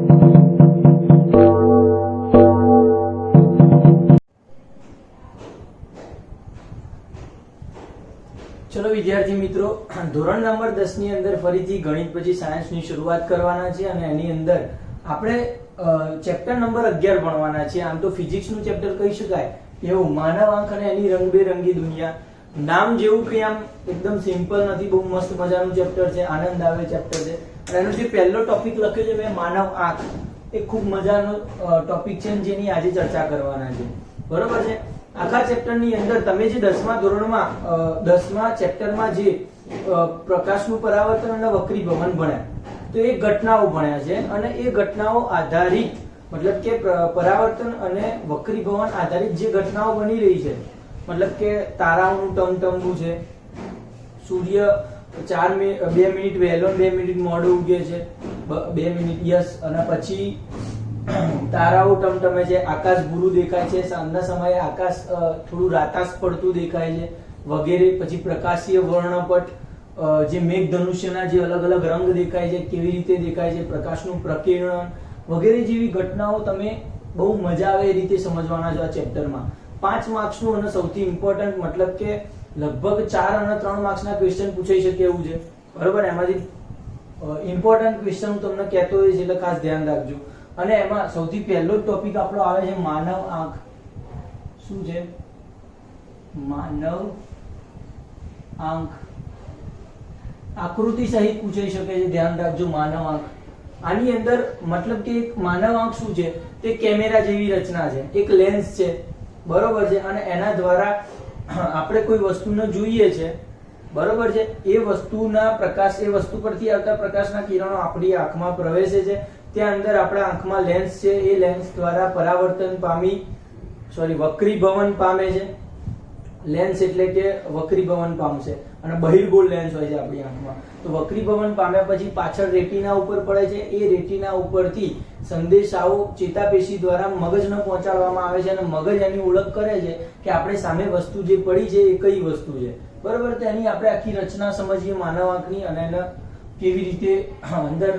ચલો વિદ્યાર્થી મિત્રો, ધોરણ નંબર 10 ની અંદર ફરીથી ગણિત પછી સાયન્સ ની શરૂઆત કરવાના છે અને એની અંદર આપણે ચેપ્ટર નંબર 11 ભણવાના છે. આમ તો ફિઝિક્સ નું ચેપ્ટર કહી શકાય એવું, માનવ આંખ અને એની રંગબેરંગી દુનિયા. નામ જેવું કે આમ એકદમ સિમ્પલ નથી, બહુ મસ્ત મજાનું ચેપ્ટર છે, આનંદ આવે ચેપ્ટર છે. અને એનો જે પહેલો ટોપિક લખ્યો છે મેં, માનવ આંખ, એ ખૂબ મજાનો ટોપિક છે જેની આજે ચર્ચા કરવાના છે. બરોબર છે. આખા ચેપ્ટરની અંદર તમે જે 10મા ધોરણમાં 10મા ચેપ્ટરમાં જે પ્રકાશનું પરાવર્તન અને વક્રીભવન ભણ્યા, તો એ ઘટનાઓ ભણ્યા છે અને એ ઘટનાઓ આધારિત, મતલબ કે પરાવર્તન અને વક્રીભવન આધારિત જે ઘટનાઓ બની રહી છે, મતલબ કે તારાઓનું ટમટમવું છે, સૂર્ય 2 મિનિટ વહેલો 2 મિનિટ મોડો ઉગે છે, 2 મિનિટ યસ, અને પછી તારાઓ ટમટમે છે, આકાશ ભૂરું દેખાય છે, સાંજના સમયે આકાશ થોડું રાતાશ પડતું દેખાય છે વગેરે. પછી પ્રકાશીય વર્ણપટ, જે મેઘધનુષ્યના જે અલગ અલગ રંગ દેખાય છે, કેવી રીતે દેખાય છે, પ્રકાશનું પ્રકિરણ વગેરે જેવી ઘટનાઓ તમે બહુ મજા આવે એ રીતે સમજવાના છો આ ચેપ્ટરમાં. 5 માર્ક્સનું અને સૌથી ઇમ્પોર્ટન્ટ, મતલબ કે લગભગ 4 અને 3 માર્ક્સના ક્વેશ્ચન પૂછાઈ શકે એવું છે. બરોબર. એમાંથી ઇમ્પોર્ટન્ટ ક્વેશ્ચન હું તમને કહેતો હોઈશ એટલે ખાસ ધ્યાન રાખજો. અને એમાં સૌથી પહેલો જ ટોપિક આપણો આવે છે માનવ આંખ. શું છે? માનવ આંખ. આકૃતિ સહિત પૂછાઈ શકે છે, ધ્યાન રાખજો. માનવ આંખ, આની અંદર મતલબ કે એક માનવ આંખ શું છે, તે કેમેરા જેવી રચના છે, એક લેન્સ છે. બરોબર છે. અને એના દ્વારા આપણે કોઈ વસ્તુને જોઈએ છે. બરોબર છે. એ વસ્તુના પ્રકાશ, એ વસ્તુ પરથી આવતા પ્રકાશના કિરણો આપણી આંખમાં પ્રવેશે છે. ત્યાં અંદર આપણા આંખમાં લેન્સ છે, એ લેન્સ દ્વારા પરાવર્તન પામી, વક્રીભવન પામે છે. લેન્સ એટલે કે વક્રીભવન પામશે, અને બહિર્ગોળ લેન્સ હોય છે આપણી આંખમાં. તો વક્રીભવન પામ્યા પછી પાછળ રેટિના ઉપર પડે છે. એ રેટિના ઉપરથી સંદેશાઓ ચેતાપેશી દ્વારા મગજને પહોંચાડવામાં આવે છે અને મગજ એની ઓળખ કરે છે કે આપણે સામે વસ્તુ જે પડી છે એ કઈ વસ્તુ છે. બરોબર. તો એની આપણે આખી રચના સમજીએ માનવ આંખની, અને એને કેવી રીતે અંદર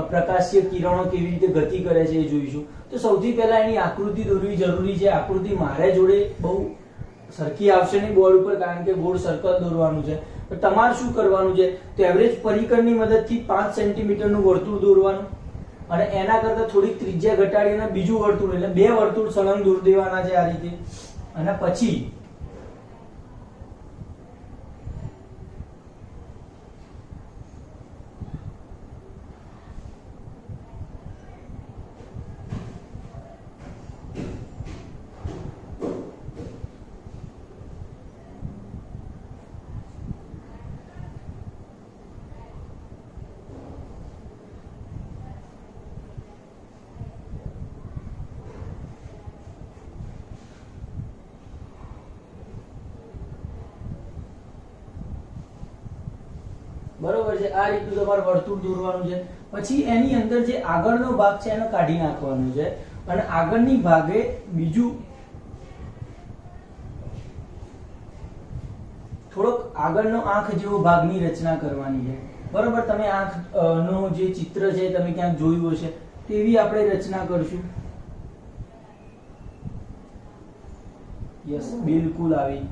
પ્રકાશીય કિરણો કેવી રીતે ગતિ કરે છે એ જોઈશું. તો સૌથી પહેલા એની આકૃતિ દોરવી જરૂરી છે. આકૃતિ મારે જોડે બહુ સરખી આવશે નહીં બોર્ડ ઉપર, કારણ કે ગોળ સર્કલ દોરવાનું છે. તો તમારે શું કરવાનું છે, તો એવરેજ પરિકરની મદદથી 5 સેન્ટીમીટરનું વર્તુળ દોરવાનું, અને એના કરતા થોડીક ત્રિજ્યા ઘટાડી અને બીજું વર્તુળ, એટલે 2 વર્તુળ સળંગ દોરી દેવાના છે આ રીતે. અને પછી બરોબર છે, આ રીતનું તમારે વર્તુળ દોરવાનું છે. પછી એની અંદર જે આગળનો ભાગ છે એને કાઢી નાખવાનો છે, અને આગળની ભાગે બીજું થોડોક આગળનો આંખ જેવો ભાગની રચના કરવાની છે. બરોબર. તમે આંખ નો જે ચિત્ર છે તમે ક્યાંક જોયું હશે, તેવી આપણે રચના કરશું. યસ, બિલકુલ આવી.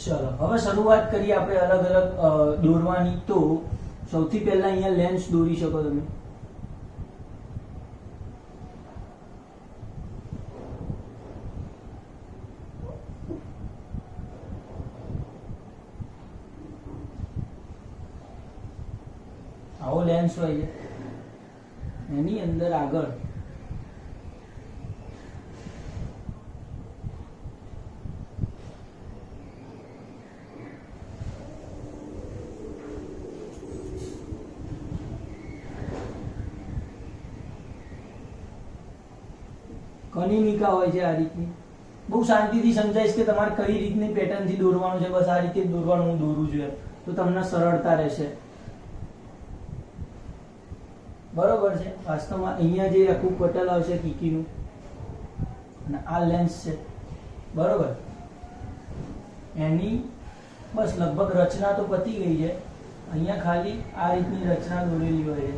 ચલો હવે શરૂઆત કરીએ આપણે અલગ અલગ દોરવાની. તો સૌથી પહેલા અહીંયા લેન્સ દોરી શકો તમે. આવો લેન્સ હોય છે, એની અંદર આગળ કનિનિકા હોય છે આ રીતની. બહુ શાંતિથી સમજાઈશ કે તમારે કઈ રીતની પેટર્નથી દોરવાનું છે. બસ આ રીતે દોરવાનું હું દોરું છું તો તમને સરળતા રહેશે. બરોબર છે. વાસ્તવમાં અહીંયા જે આખું પટલ આવશે કીકીનું અને આ લેન્સ છે બરોબર, એની બસ લગભગ રચના તો પતી ગઈ છે. અહીંયા ખાલી આ રીતની રચના દોરેલી હોય છે.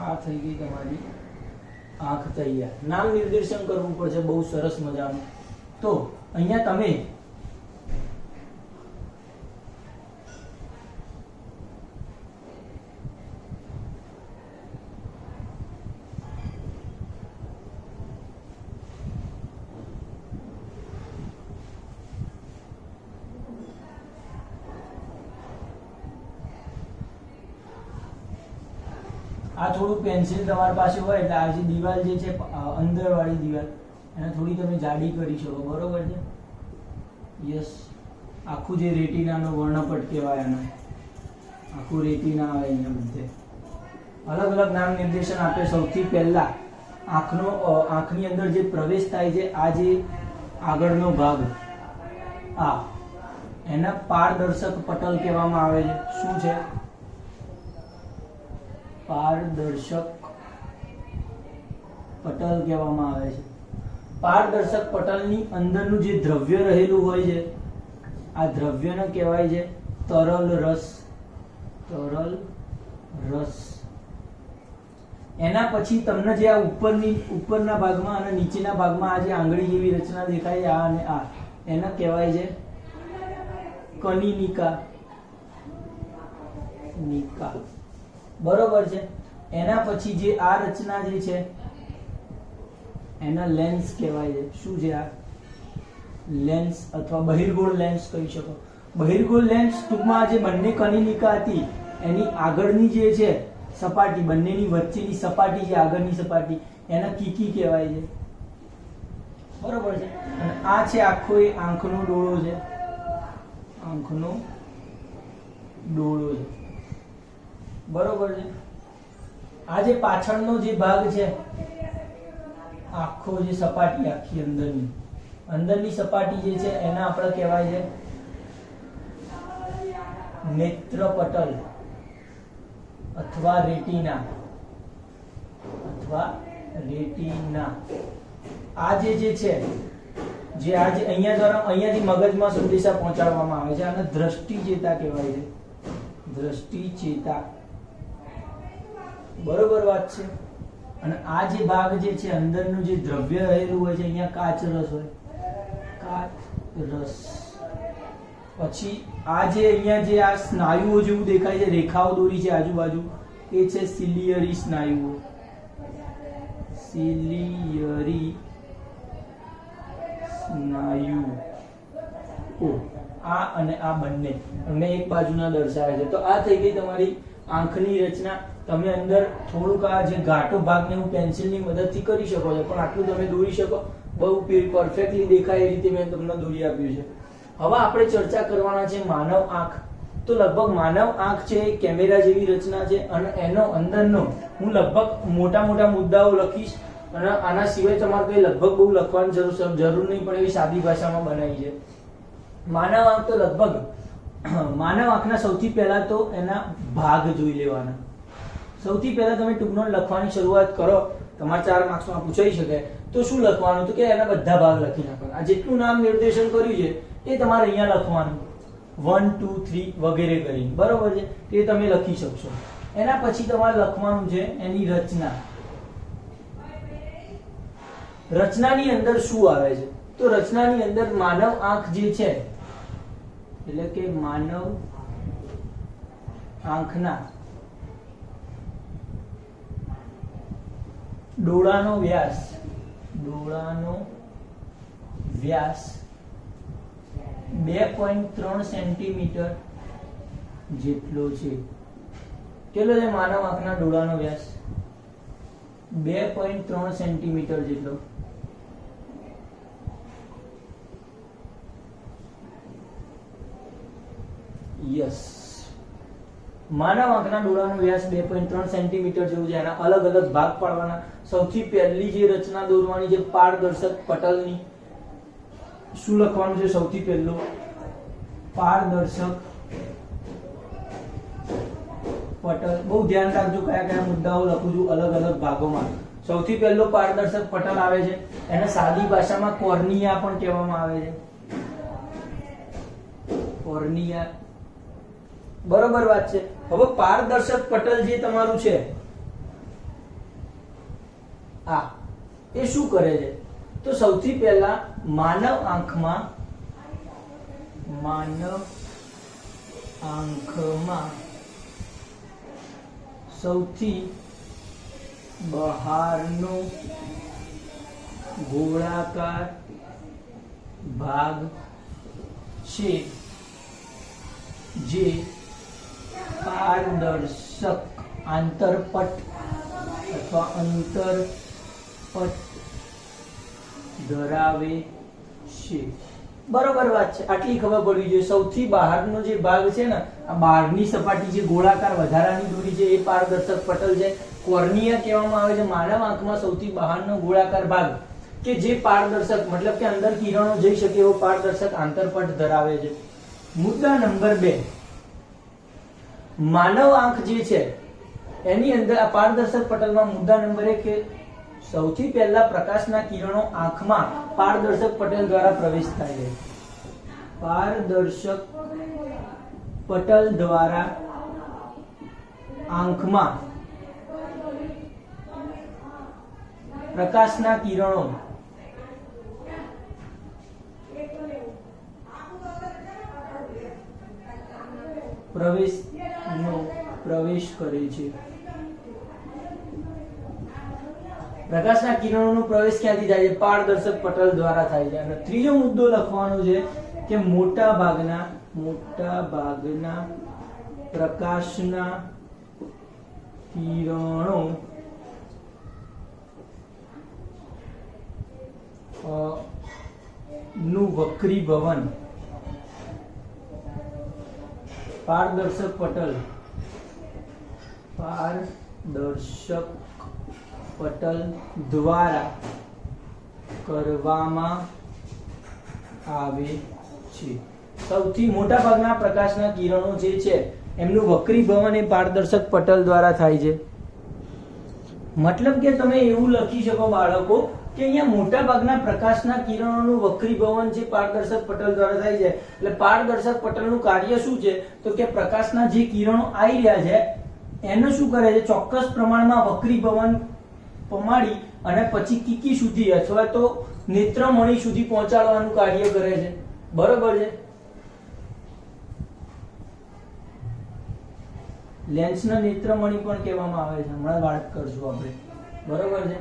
આ થઈ ગઈ તમારી આંખ તૈયાર. નામ નિર્દેશન કરવું પડશે બહુ સરસ મજાનું. તો અહીંયા તમે આ થોડું પેન્સિલ તમારી પાસે હોય એટલે આ જે દિવાલ જે છે અંદર વાળી દિવાલ એને થોડી તમે જાડી કરી શકો. બરોબર છે. યસ. આખું જે રેટિનાનો વર્ણપટ કહેવાય એને, આખું રેટિના આવે અહીંયા બધે. અલગ અલગ નામ નિર્દેશન આપે. સૌથી પહેલા આંખની અંદર જે પ્રવેશ થાય છે આ જે આગળનો ભાગ આ એના પારદર્શક પટલ કહેવામાં આવે છે. શું છે? પારદર્શક પટલ કહેવામાં આવે છે. પારદર્શક પટલની અંદરનું જે દ્રવ્ય રહેલું હોય છે આ દ્રવ્યને કહેવાય છે તરલ રસ. તરલ રસ. એના પછી તમને જે આ ઉપરના ભાગમાં અને નીચેના ભાગમાં આ જે આંગળી જેવી રચના દેખાય છે આ અને આ એને કહેવાય છે કનિનિકા. નિકા. બરોબર છે. એના પછી જે આ રચના જે છે એના લેન્સ કહેવાય છે. શું છે આ? લેન્સ અથવા બહિર્ગોળ લેન્સ કહી શકો. બહિર્ગોળ લેન્સ ટૂંકમાં જે બંને કનિનિકા હતી એની આગળની જે છે સપાટી, બંનેની વચ્ચેની સપાટી જે આગળની સપાટી એને કીકી કહેવાય છે. બરોબર છે. અને આ છે આખો એ આંખનો ડોળો છે. આંખનો ડોળો છે. બરોબર છે. આ જે પાછળનો જે ભાગ છે આખો જે સપાટી આખી અંદરની સપાટી જે છે એને આપણે કહેવાય છે નેત્રપટલ અથવા રેટિના. આ જે છે જે આજે અહીંયાથી મગજમાં સંદેશા પહોંચાડવામાં આવે છે આને દ્રષ્ટિ ચેતા કહેવાય છે. દ્રષ્ટિ ચેતા. બરોબર વાત છે. અને આ જે ભાગ જે છે અંદરનું જે દ્રવ્ય રહેલું હોય છે અહીંયા કાચ રસ હોય. કાચ રસ. પછી આ જે અહીંયા જે આ સ્નાયુઓ જેવું દેખાય છે, રેખાઓ દોરી છે આજુબાજુ, એ છે સિલિયરી સ્નાયુઓ. સિલિયરી સ્નાયુ. આ અને આ બંને એક બાજુના દર્શાવે છે. તો આ થઈ ગઈ તમારી આંખની રચના. તમે અંદર થોડુંક આ જે ઘાટો ભાગને હું પેન્સિલની મદદથી કરી શકો છો, પણ આટલું તમે દોરી શકો. બહુ પરફેક્ટલી દેખાય એ રીતે મેં તમને દોરી આપ્યું છે. હવે આપણે ચર્ચા કરવાના છે માનવ આંખ. તો લગભગ માનવ આંખ છે એ કેમેરા જેવી રચના છે અને એનો અંદરનો હું લગભગ મોટા મુદ્દાઓ લખીશ અને આના સિવાય તમારે કઈ લગભગ બહુ લખવાની જરૂર નહીં, પણ એવી સાદી ભાષામાં બનાવી છે. માનવ આંખ તો લગભગ માનવ આંખના સૌથી પહેલા તો એના ભાગ જોઈ લેવાના. સૌથી પહેલા તમે ટૂંકનોટ લખવાની શરૂઆત કરો, તમારે 4 માર્ક્સમાં પૂછાઈ શકે તો શું લખવાનું? તો કે એના બધા ભાગ લખી નાખવાના. આ જેટલું નામ નિર્દેશન કર્યું છે એ તમારે અહીંયા લખવાનું 1 2 3 વગેરે કરીને. બરોબર છે. તે તમે લખી શકશો. એના પછી તમારે લખવાનું છે એની રચના. રચનાની અંદર શું આવે છે? તો રચનાની અંદર માનવ આંખ જે છે એટલે કે માનવ આંખના ડોળાનો વ્યાસ 2.3 સેન્ટીમીટર જેટલો છે. કેટલો છે માનવ આંખના ડોળાનો વ્યાસ? 2.3 સેન્ટીમીટર જેટલો. યસ, માનવ આંખના ડોળાનો વ્યાસ 2.3 સેન્ટીમીટર જેવું છે. એના અલગ અલગ ભાગ પાડવાના. સૌથી પહેલી જે રચના દોરવાની છે પારદર્શક પટલની, શું લખવાનું છે? સૌથી પહેલું પારદર્શક પટલ. બહુ ધ્યાન રાખજો કયા કયા મુદ્દાઓ લખું છું અલગ અલગ ભાગોમાં. સૌથી પહેલો પારદર્શક પટલ આવે છે, એને સાદી ભાષામાં કોર્નિયા પણ કહેવામાં આવે છે. કોર્નિયા, બરોબર વાત છે. હવે પારદર્શક પટલ જે તમારું છે આ, એ શું કરે છે? તો સૌથી પહેલા માનવ આંખમાં સૌથી બહારનો ગોળાકાર ભાગ છે જે પારદર્શક આંતરપટ અથવા અંતરપટ ધરાવે છે. બરોબર વાત છે, આટલી ખબર પડવી જોઈએ. સૌથી બહારનો જે ભાગ છે ને, આ બહારની સપાટી જે ગોળાકાર વધારાની દોરી છે એ પારદર્શક પટલ છે. કોર્નિયા કહેવામાં આવે છે માનવ આંખમાં સૌથી બહારનો ગોળાકાર ભાગ કે જે પારદર્શક, મતલબ કે અંદર કિરણો જઈ શકે એવો પારદર્શક આંતરપટ ધરાવે છે. મુદ્દા નંબર 2, માનવ આંખ જે છે એની અંદર આ પારદર્શક પટલમાં મુદ્દા નંબર 1 કે સૌથી પહેલા પ્રકાશના કિરણો આંખમાં પારદર્શક પટલ દ્વારા પ્રવેશ થાય છે. પારદર્શક પટલ દ્વારા આંખમાં પ્રકાશના કિરણો પ્રવેશ કરે છે. પ્રકાશના કિરણોનો પ્રવેશ ક્યાંથી થાય છે? પારદર્શક પટલ દ્વારા થાય છે. અને ત્રીજો મુદ્દો લખવાનો છે કે મોટા ભાગના પ્રકાશના કિરણો નું વક્રીભવન પારદર્શક પટલ દ્વારા કરવામાં આવે છે. સૌથી મોટા ભાગના પ્રકાશના કિરણો જે છે એમનું વક્રીભવન એ પારદર્શક પટલ દ્વારા થાય છે. મતલબ કે તમે એવું લખી શકો બાળકો કે અહીંયા મોટા ભાગના પ્રકાશના કિરણોનું વક્રીભવન જે પારદર્શક પટલ દ્વારા થાય છે. એટલે પારદર્શક પટલનું કાર્ય શું છે? તો કે પ્રકાશના જે કિરણો આવી રહ્યા છે એનું શું કરે છે? ચોક્કસ પ્રમાણમાં વક્રીભવન પમાડી અને પછી કીકી સુધી અથવા તો નેત્રમણી સુધી પહોંચાડવાનું કાર્ય કરે છે. બરોબર છે. લેન્સના નેત્રમણી પણ કહેવામાં આવે છે, હમણાં વાત કરશું આપણે. બરોબર છે.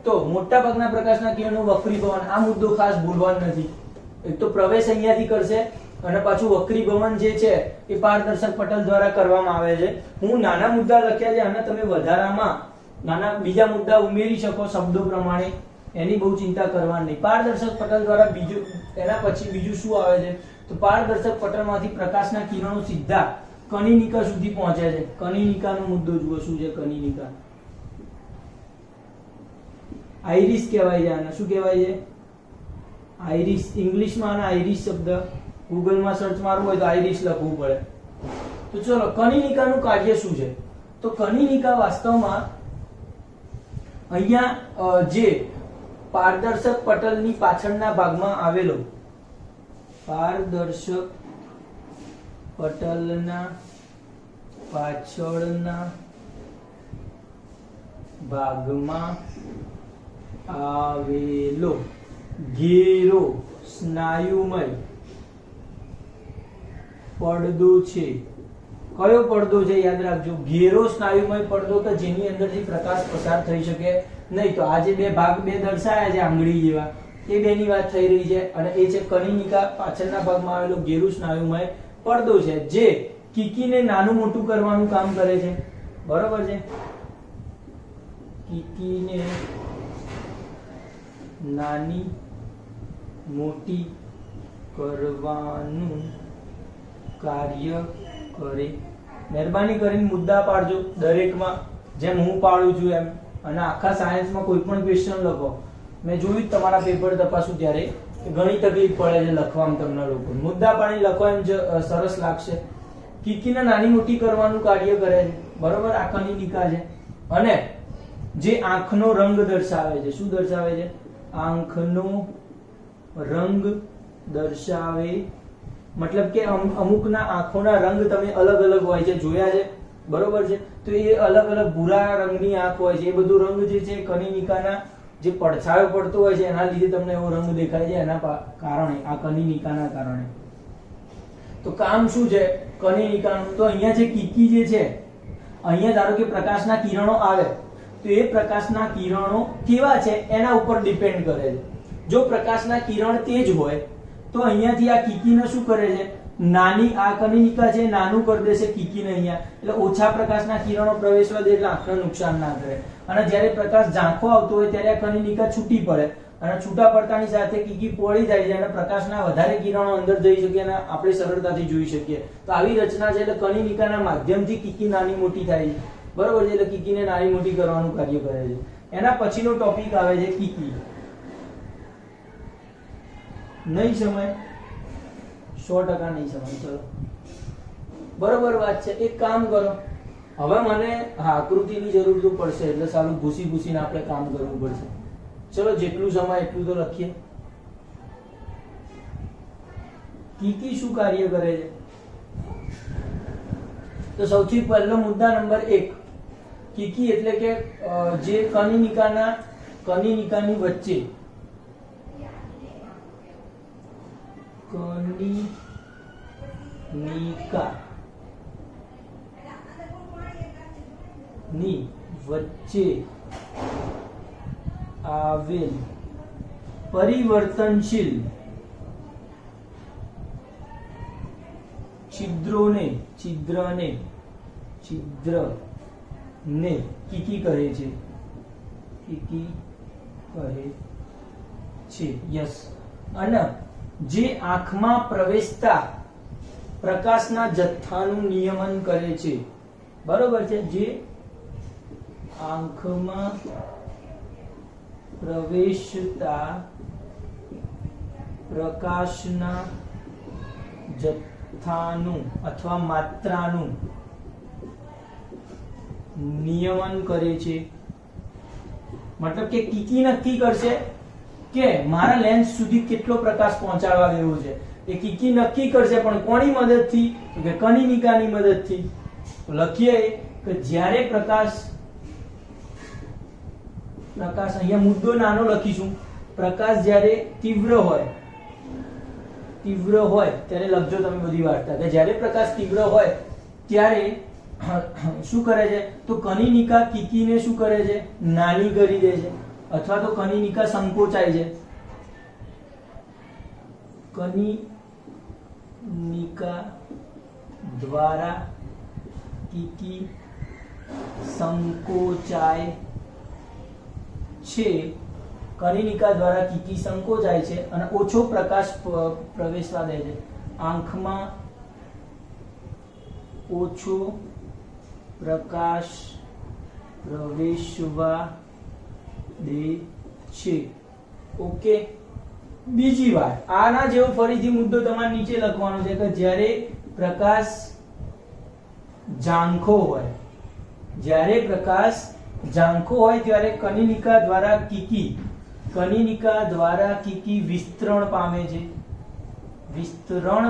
તો મોટા ભાગના પ્રકાશના કિરણનું વક્રીભવન, આ મુદ્દો ખાસ ભૂલવાનો નથી. એક તો પ્રવેશ અહીંયાથી કરશે અને પાછું વક્રીભવન જે છે એ પારદર્શક પટલ દ્વારા કરવામાં આવે છે. હું નાના મુદ્દા લખ્યા છે, આના તમે વધારામાં નાના બીજા મુદ્દા ઉમેરી શકો શબ્દો પ્રમાણે, એની બહુ ચિંતા કરવાની નહીં. પારદર્શક પટલ દ્વારા બીજું, એના પછી બીજું શું આવે છે? તો પારદર્શક પટલમાંથી પ્રકાશના કિરણો સીધા કનિનિકા સુધી પહોંચે છે. કનિનિકાનો મુદ્દો જુઓ શું છે? કનિનિકા આઈરિસ કહેવાય છે આને. શું કહેવાય છે? આઈરિસ. ઇંગ્લિશમાં આને આઈરિસ શબ્દ, ગૂગલમાં સર્ચ મારવું હોય તો આઈરિસ લખવું પડે. તો ચલો, કનિનિકાનું કાર્ય શું છે? તો કનિનિકા વાસ્તવમાં અહીંયા જે પારદર્શક પટલની પાછળના ભાગમાં આવેલો, પારદર્શક પટલના પાછળના ભાગમાં આવેલો ઘેરો સ્નાયુમય પડદો છે. કયો પડદો છે? યાદ રાખજો, ઘેરો સ્નાયુમય પડદો કે જેની અંદરથી પ્રકાશ પસાર થઈ શકે નહીં. તો આ જે બે ભાગ દર્શાયા છે આંગળી જેવા, એ બેની વાત થઈ રહી છે. અને એ છે કનિનિકા, પાછળના ભાગમાં આવેલો ઘેરો સ્નાયુમય પડદો છે જે કીકીને નાનું મોટું કરવાનું કામ કરે છે. બરોબર છે. કીકીને નાની મોટી કરવાનું કાર્ય કરે. મહેરબાની કરીને મુદ્દા પાડજો દરેકમાં, જેમ હું પાડું છું એમ. અને આખા સાયન્સમાં કોઈ પણ ક્વેશ્ચન લખો, મેં જોયું તમારા પેપર તપાસું ત્યારે ઘણી તકલીફ પડે છે લખવામાં તમને લોકો. મુદ્દા પાડી લખો એમ સરસ લાગશે. કીકીને નાની મોટી કરવાનું કાર્ય કરે છે, બરોબર. આ કનિનિકા છે. અને જે આંખનો રંગ દર્શાવે છે, શું દર્શાવે છે? આંખનો રંગ દર્શાવે. મતલબ કે અમુકના આંખોના રંગ તમે અલગ અલગ હોય છે, જોયા છે, બરોબર છે. તો એ અલગ અલગ ભૂરા રંગની આંખ હોય છે. એ બધું રંગ જે છે કનિનિકાના જે પડછાયો પડતો હોય છે એના લીધે તમને એવો રંગ દેખાય છે, એના કારણે, આ કનિનિકાના કારણે. તો કામ શું છે કનિનિકાનું? તો અહીંયા જે કીકી જે છે, અહીંયા ધારો કે પ્રકાશના કિરણો આવે તો એ પ્રકાશના કિરણો કેવા છે એના ઉપર ડિપેન્ડ કરે છે. જો પ્રકાશના કિરણ તેજ હોય તો અહીંયાથી આ કીકીને શું કરે છે? નાની, આ કનિનિકા છે નાનું કરી દેશે કીકીને અહીંયા, એટલે ઓછા પ્રકાશના કિરણો પ્રવેશવા દે એટલે આંખને નુકસાન ના કરે. અને જ્યારે પ્રકાશ ઝાંખો આવતો હોય ત્યારે આ કનિનિકા છૂટી પડે, અને છૂટા પડતાની સાથે કીકી પોળી જાય છે અને પ્રકાશના વધારે કિરણો અંદર જઈ શકે અને આપણે સરળતાથી જોઈ શકીએ. તો આવી રચના છે. એટલે કનિનિકાના માધ્યમથી કીકી નાની મોટી થાય છે, બરોબર છે. એટલે કીકીને નાની મોટી કરવાનું કાર્ય કરે છે. એના પછીનો ટોપિક આવે છે કીકી. નહીં સમય? 100% નહીં સમય. ચલો, બરોબર વાત છે. એક કામ કરો, હવે મને આકૃતિની જરૂર તો પડશે, એટલે સારું ભૂસીને આપણે કામ કરવું પડશે. ચલો, જેટલું સમય એટલું તો લખીએ. કીકી શું કાર્ય કરે છે? તો સૌથી પહેલો મુદ્દા નંબર 1, કીકી એટલે કે જે કનિનિકાની વચ્ચે ની વચ્ચે આવેલ પરિવર્તનશીલ છિદ્રને કીકી કહે છે. કીકી કહે છે. યસ. અને જે આંખમાં પ્રવેશતા પ્રકાશના જથ્થાનું નિયમન કરે છે, બરોબર છે. જે આંખમાં પ્રવેશતા પ્રકાશના જથ્થાનું અથવા માત્રાનું નિયમન કરે છે. મતલબ કે કીકી નક્કી કરશે કે મારા લેન્સ સુધી કેટલો પ્રકાશ પહોંચાડવા દેવો છે. એ કીકી નક્કી કરશે, પણ કોની મદદથી? તો કે કનિનિકાની મદદથી. લખીએ કે જ્યારે પ્રકાશ અહીંયા મુદ્દો નાનો લખીશું. પ્રકાશ જ્યારે તીવ્ર હોય ત્યારે લખજો તમે બધી વાર્તા, કે જ્યારે પ્રકાશ તીવ્ર હોય ત્યારે શું કરે છે? તો કનિનિકા કીકીને શું કરે છે? નાની કરી દે છે, અથવા તો કનિનિકા સંકોચાય છે. કનિનિકા દ્વારા કીકી સંકોચાય છે. કનિનિકા દ્વારા કીકી સંકોચાય છે અને ઓછો પ્રકાશ પ્રવેશવા દે છે. આંખમાં ઓછો પ્રકાશ પ્રવેશવા દે છે. ઓકે. બીજી વાત, આના જેવો ફરીથી મુદ્દો તમારે નીચે લખવાનો છે કે જ્યારે પ્રકાશ ઝાંખો હોય ત્યારે કનિનિકા દ્વારા કીકી વિસ્તરણ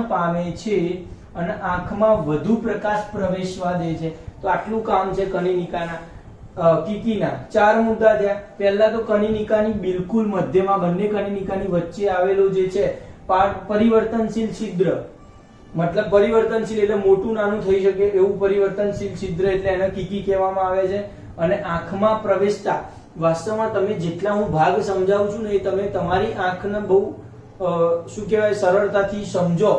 પામે છે અને આંખમાં વધુ પ્રકાશ પ્રવેશવા દે છે. તો આટલું કામ છે કનિનિકાના કીકીના. 4 મુદ્દા થયા. પહેલા તો કનિનિકાની બિલકુલ મધ્યમાં, બંને કનિનિકાની વચ્ચે આવેલું જે છે પરિવર્તનશીલ છિદ્ર. મતલબ પરિવર્તનશીલ એટલે મોટું નાનું થઈ શકે એવું પરિવર્તનશીલ છિદ્ર, એટલે એને કીકી કહેવામાં આવે છે. અને આંખમાં પ્રવેશતા, વાસ્તવમાં તમે જેટલા હું ભાગ સમજાવું છું ને એ તમે તમારી આંખને બહુ શું કહેવાય સરળતાથી સમજો.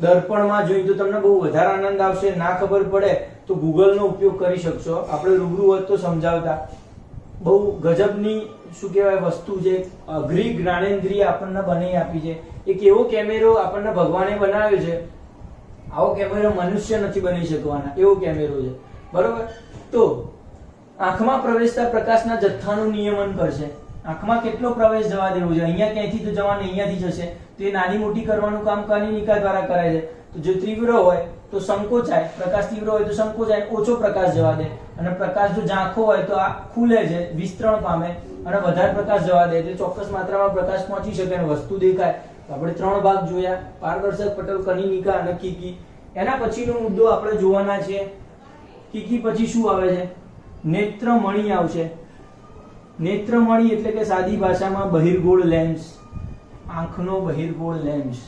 દર્પણમાં જોઈ તો તમને બહુ વધારે આનંદ આવશે. ના ખબર પડે તો ગૂગલનો ઉપયોગ કરી શકશો. આપણે રૂબરૂ હોત તો સમજાવતા. બહુ ગજબની શું કહેવાય વસ્તુ છે. અઘરી જ્ઞાનેન્દ્રિય આપણને બનાવી આપી છે. એક એવો કેમેરો આપણને ભગવાને બનાવ્યો છે આવો કેમેરો મનુષ્ય નથી બની શકવાના, એવો કેમેરો છે, બરોબર. તો આંખમાં પ્રવેશતા પ્રકાશના જથ્થાનું નિયમન કરશે. આંખમાં કેટલો પ્રવેશ જવા દેવો છે, અહીંયા ક્યાંયથી તો જવાનું, અહીંયાથી જશે, તો એ નાની મોટી કરવાનું કામ કનિનિકા દ્વારા કરાય છે. તો જો તીવ્ર હોય તો સંકોચાય, પ્રકાશ તીવ્ર હોય તો સંકોચાય, ઓછો પ્રકાશ જવા દે, અને પ્રકાશ જો ઝાંખો હોય તો આ ખુલે છે, વિસ્તરણ પામે, અને વધારે પ્રકાશ જવા દે તો ચોક્કસ માત્રામાં પ્રકાશ પહોંચી શકે અને વસ્તુ દેખાય. તો આપણે 3 ભાગ જોયા, પારદર્શક પટલ, કનિનિકા અને કીકી. એના પછીનો મુદ્દો આપણે જોવાના છે. કીકી પછી શું આવે છે? નેત્રમણિ આવશે. નેત્રમણિ એટલે કે સાદી ભાષામાં બહિર્ગોળ લેન્સ, આંખનો બહિર્ગોળ લેન્સ.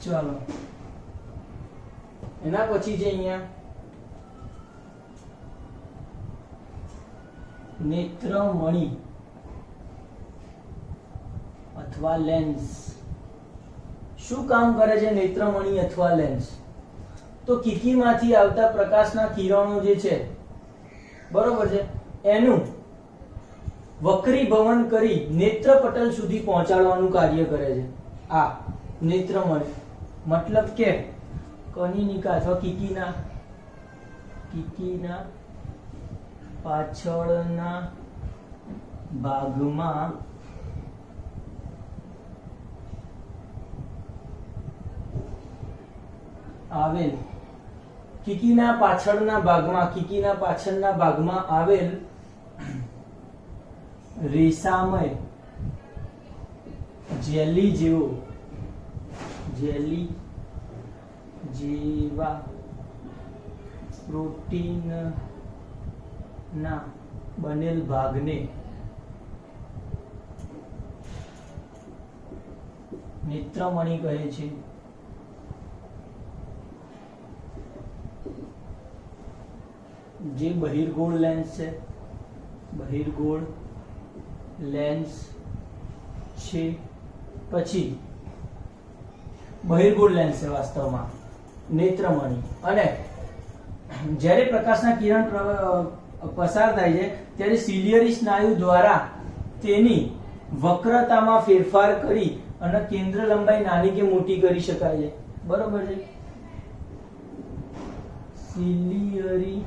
ચાલો, એના પછી છે અહીંયા નેત્રમણિ અથવા લેન્સ. શું કામ કરે છે નેત્રમણિ અથવા લેન્સ? તો કીકીમાંથી આવતા પ્રકાશના કિરણો જે છે, બરોબર છે, એનું વક્રીભવન કરી નેત્રપટલ સુધી પહોંચાડવાનું કાર્ય કરે છે આ નેત્રમણિ. મતલબ કે કનિનિકા અથવા કીકીના પાછળના ભાગમાં આવેલ રેસામય જેલી જેવા પ્રોટીન ના બનેલ ભાગને નેત્રમણિ કહે છે. જે બહિર્ગોળ લેન્સ છે, પછી બહિર્ગોળ લેન્સ છે વાસ્તવમાં નેત્રમણિ. અને જ્યારે પ્રકાશના કિરણ પસાર થાય છે ત્યારે સિલિયરી સ્નાયુ દ્વારા તેની વક્રતામાં ફેરફાર કરી અને કેન્દ્ર લંબાઈ નાની કે મોટી કરી શકાય છે, બરોબર છે. સિલિયરી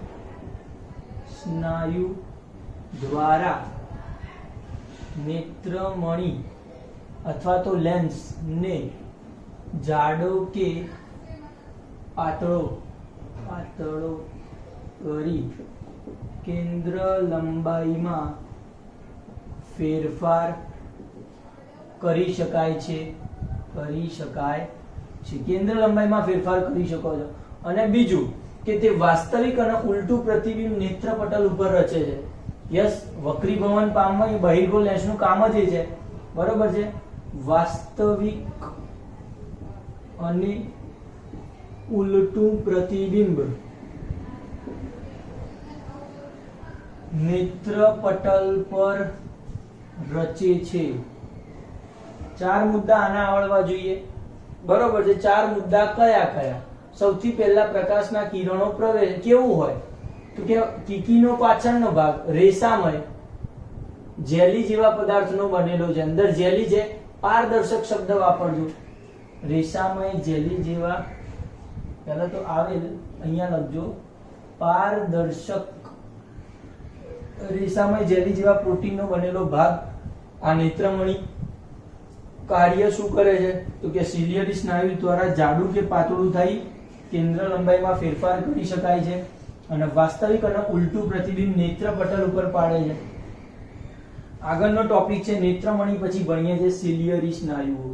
સ્નાયુ દ્વારા નેત્રમણિ અથવા તો લેન્સ ને જાડો કે પાતળો કરી કેન્દ્ર લંબાઈમાં ફેરફાર કરી શકાય છે. કેન્દ્ર લંબાઈમાં ફેરફાર કરી શકો છો. અને બીજું કે તે વાસ્તવિક અને ઉલટું પ્રતિબિંબ નેત્રપટલ ઉપર રચે છે. યસ, વક્રીભવન પામવા એ બહિર્ગોળ લેન્સનું કામ જ છે, બરોબર છે. વાસ્તવિક અને ઉલટું પ્રતિબિંબ નેત્રપટલ પર રચે છે. 4 મુદ્દા આના આવડવા જોઈએ, બરોબર છે. 4 મુદ્દા કયા? સૌથી પહેલા પ્રકાશના કિરણો પ્રવેશ કેવું હોય તો કે કીકીનો પાછળનો ભાગ રેસામય જેલી જેવા પદાર્થનો બનેલો છે. અંદર જેલી છે, પારદર્શક શબ્દ વાપરજો. રેસામય જેલી જેવા, પહેલા તો આવેલ અહીંયા લખજો, પારદર્શક રેસામય જેલી જેવા પ્રોટીનનો બનેલો ભાગ આ નેત્રમણિ. કાર્ય શું કરે છે તો કે સિલિયરી સ્નાયુ દ્વારા જાડું કે પાતળું થઈ કેન્દ્ર લંબાઈમાં ફેરફાર કરી શકાય છે અને વાસ્તવિક અને ઉલટું પ્રતિબિંબ નેત્રપટલ ઉપર પાડે છે. આગળનો ટોપિક છે નેત્રમણિ, પછી ભણીએ છે સિલિયરી સ્નાયુઓ.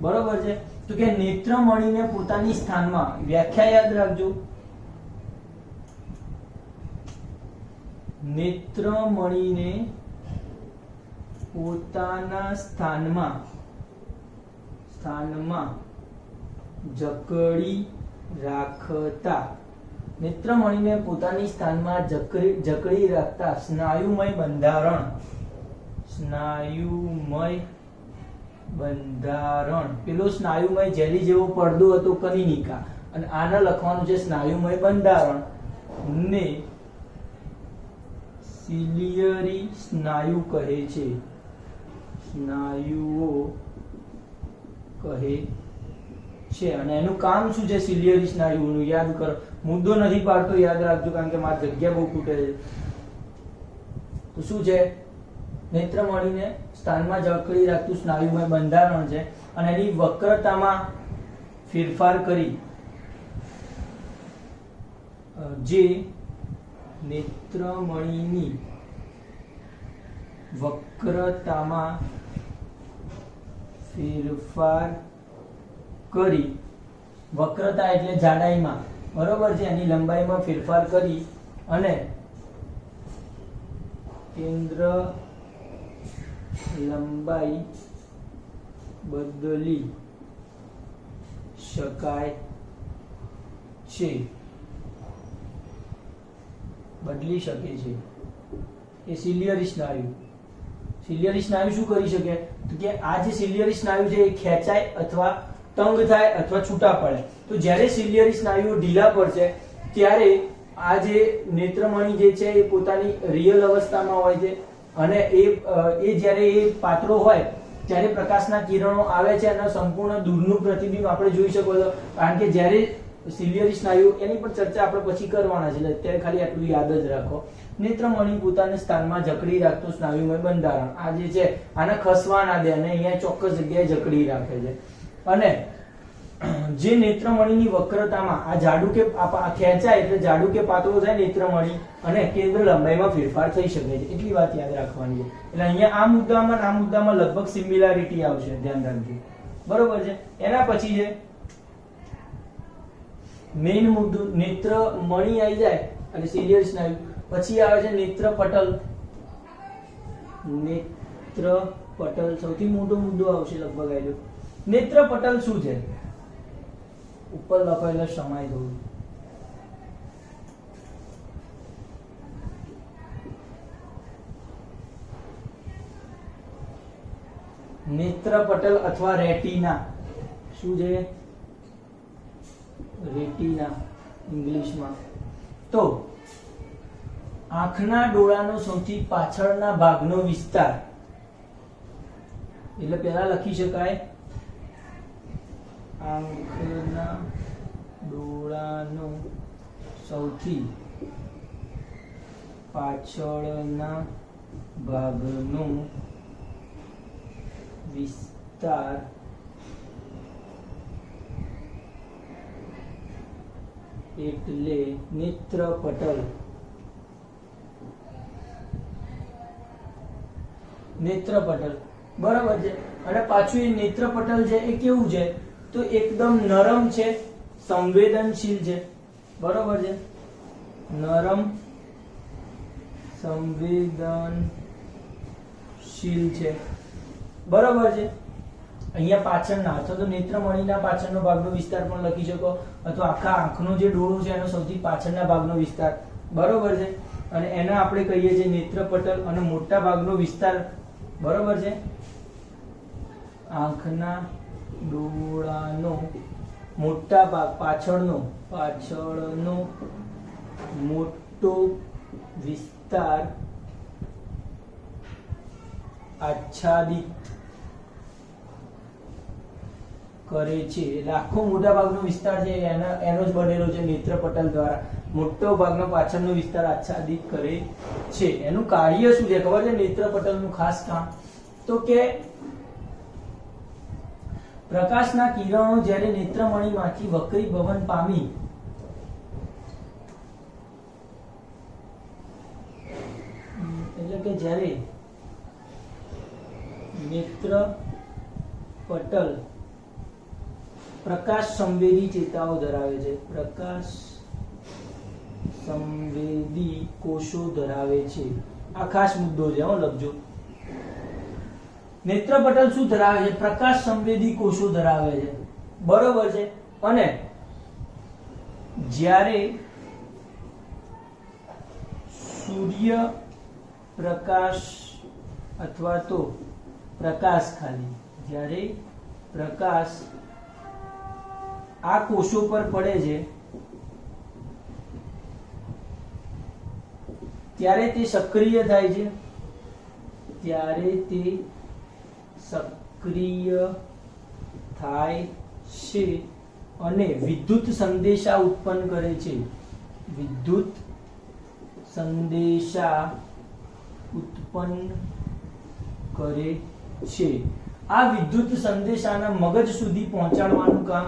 બરોબર છે. તો કે નેત્રમણિને પોતાની સ્થાનમાં, વ્યાખ્યા યાદ રાખજો, નેત્રમણિને પોતાના સ્થાનમાં જકડી રાખતા નેત્રમણીને પોતાની સ્થાનમાં જકડી રાખતા સ્નાયુમય બંધારણ પેલો સ્નાયુમય જેલી જેવો પડદો હતો કનિનિકા, અને આને લખવાનું છે સ્નાયુમય બંધારણ ને સિલિયરી સ્નાયુ કહે છે, સ્નાયુઓ કહે છે. અને એનું કામ શું છે સિલિયરી સ્નાયુનું? યાદ કરો, મુદ્દો નથી પાડતો, યાદ રાખજો, કારણ કે મારી જગ્યા બહુ ખૂટે છે. તો શું છે? નેત્રમણીને સ્થાનમાં જકડી રાખતું સ્નાયુમય બંધારણ છે, અને એની વક્રતામાં ફેરફાર કરી જે નેત્રમણીની વક્રતામાં ફેરફાર કરી, વક્રતા એટલે જાડાઈમાં, બરોબર છે, એની લંબાઈમાં ફેરફાર કરી અને કેન્દ્ર લંબાઈ બદલી શકાય છે, બદલી શકે છે. એ સિલિયરી સ્નાયુ. સિલિયરી સ્નાયુ શું કરી શકે? તો કે આ જે સિલિયરી સ્નાયુ છે એ ખેંચાય અથવા તંગ થાય અથવા છૂટા પડે. તો જ્યારે સિલિયરી સ્નાયુઓ ઢીલા પડશે ત્યારે આ જે નેત્રમણી જે છે એ પોતાની રિયલ અવસ્થામાં હોય છે, અને એ જ્યારે એ પાતળો હોય ત્યારે પ્રકાશના કિરણો આવે છે અને સંપૂર્ણ દૂરનું પ્રતિબિંબ આપણે જોઈ શકો છો. કારણ કે જ્યારે સિલિયરી સ્નાયુ, એની પર ચર્ચા આપણે પછી કરવાના છે, અત્યારે ખાલી આટલું યાદ જ રાખો. નેત્રમણી પોતાના સ્થાનમાં જકડી રાખતું સ્નાયુમય બંધારણ, આ જે છે આને ખસવા ના દે અને અહીંયા ચોક્કસ જગ્યાએ જકડી રાખે છે. અને જે નેત્રમણીની વક્રતામાં આ જાડું કે ખેંચાય એટલે જાડું કે પાતળું થાય નેત્રમણી, અને કેન્દ્ર લંબાઈમાં ફેરફાર થઈ શકે છે. એટલી વાત યાદ રાખવાની છે. એટલે અહીંયા આ મુદ્દામાં લગભગ સિમિલારિટી આવશે, ધ્યાન રાખજો, બરોબર છે. એના પછી છે મેઇન મુદ્દો, નેત્રમણી આવી જાય અને સિલિયરી સ્નાયુ, પછી આવે છે નેત્રપટલ. નેત્રપટલ સૌથી મોટો મુદ્દો આવશે લગભગ. આવ્યો નેત્રપટલ શું છે? ઉપર લખાયેલો સમાય દઉં. નેત્રપટલ અથવા રેટિના. શું છે? રેટિના ઇંગ્લિશમાં. તો આંખના ડોળાનો સૌથી પાછળના ભાગનો વિસ્તાર, એટલે પહેલા લખી શકાય આંખના ડોળાનો સૌથી પાછળના ભાગનો વિસ્તાર એટલે નેત્રપટલ. નેત્રપટલ, બરાબર છે. અને પાછું એ નેત્રપટલ છે એ કેવું છે? તો એકદમ નરમ છે, સંવેદનશીલ છે, બરોબર છે. નરમ સંવેદનશીલ છે, બરોબર છે. અહીંયા પાછળના અથવા તો નેત્રમણીના પાછળનો ભાગનો વિસ્તાર પણ લખી શકો, અથવા આખા આંખનો જે ડોળો છે એનો સૌથી પાછળના ભાગનો વિસ્તાર, બરોબર છે. અને એને આપણે કહીએ છીએ નેત્રપટલ. અને મોટા ભાગનો વિસ્તાર, બરોબર છે, આંખના ડોળાનો મોટા ભાગ, પાછળનો મોટો વિસ્તાર આચ્છાદિત કરે છે. એટલે આખો મોટા ભાગનો વિસ્તાર છે એનો જ બનેલો છે નેત્રપટલ દ્વારા. મોટો ભાગનો પાછળનો વિસ્તાર આચ્છાદિત કરે છે. એનું કાર્ય શું છે ખબર છે? નેત્રપટલનું ખાસ કામ તો કે પ્રકાશના કિરણો જ્યારે નેત્રમણીમાંથી વક્રીભવન પામી એટલે કે જ્યારે નેત્રપટલ પ્રકાશ સંવેદી ચેતાઓ ધરાવે છે, પ્રકાશ સંવેદી કોષો ધરાવે છે. આ ખાસ મુદ્દો છે, લખજો. નેત્રપટલ શું ધરાવે છે? પ્રકાશ સંવેદી કોષો ધરાવે છે, બરોબર છે. અને જ્યારે સૂર્ય પ્રકાશ અથવા તો પ્રકાશ ખાલી જ્યારે પ્રકાશ આ કોષો પર પડે છે ત્યારે તે સક્રિય થાય છે, ત્યારે તે સક્રિય થાય છે અને વિદ્યુત સંદેશા ઉત્પન્ન કરે છે. વિદ્યુત સંદેશા ઉત્પન્ન કરે છે. આ વિદ્યુત સંદેશાના મગજ સુધી પહોંચાડવાનું કામ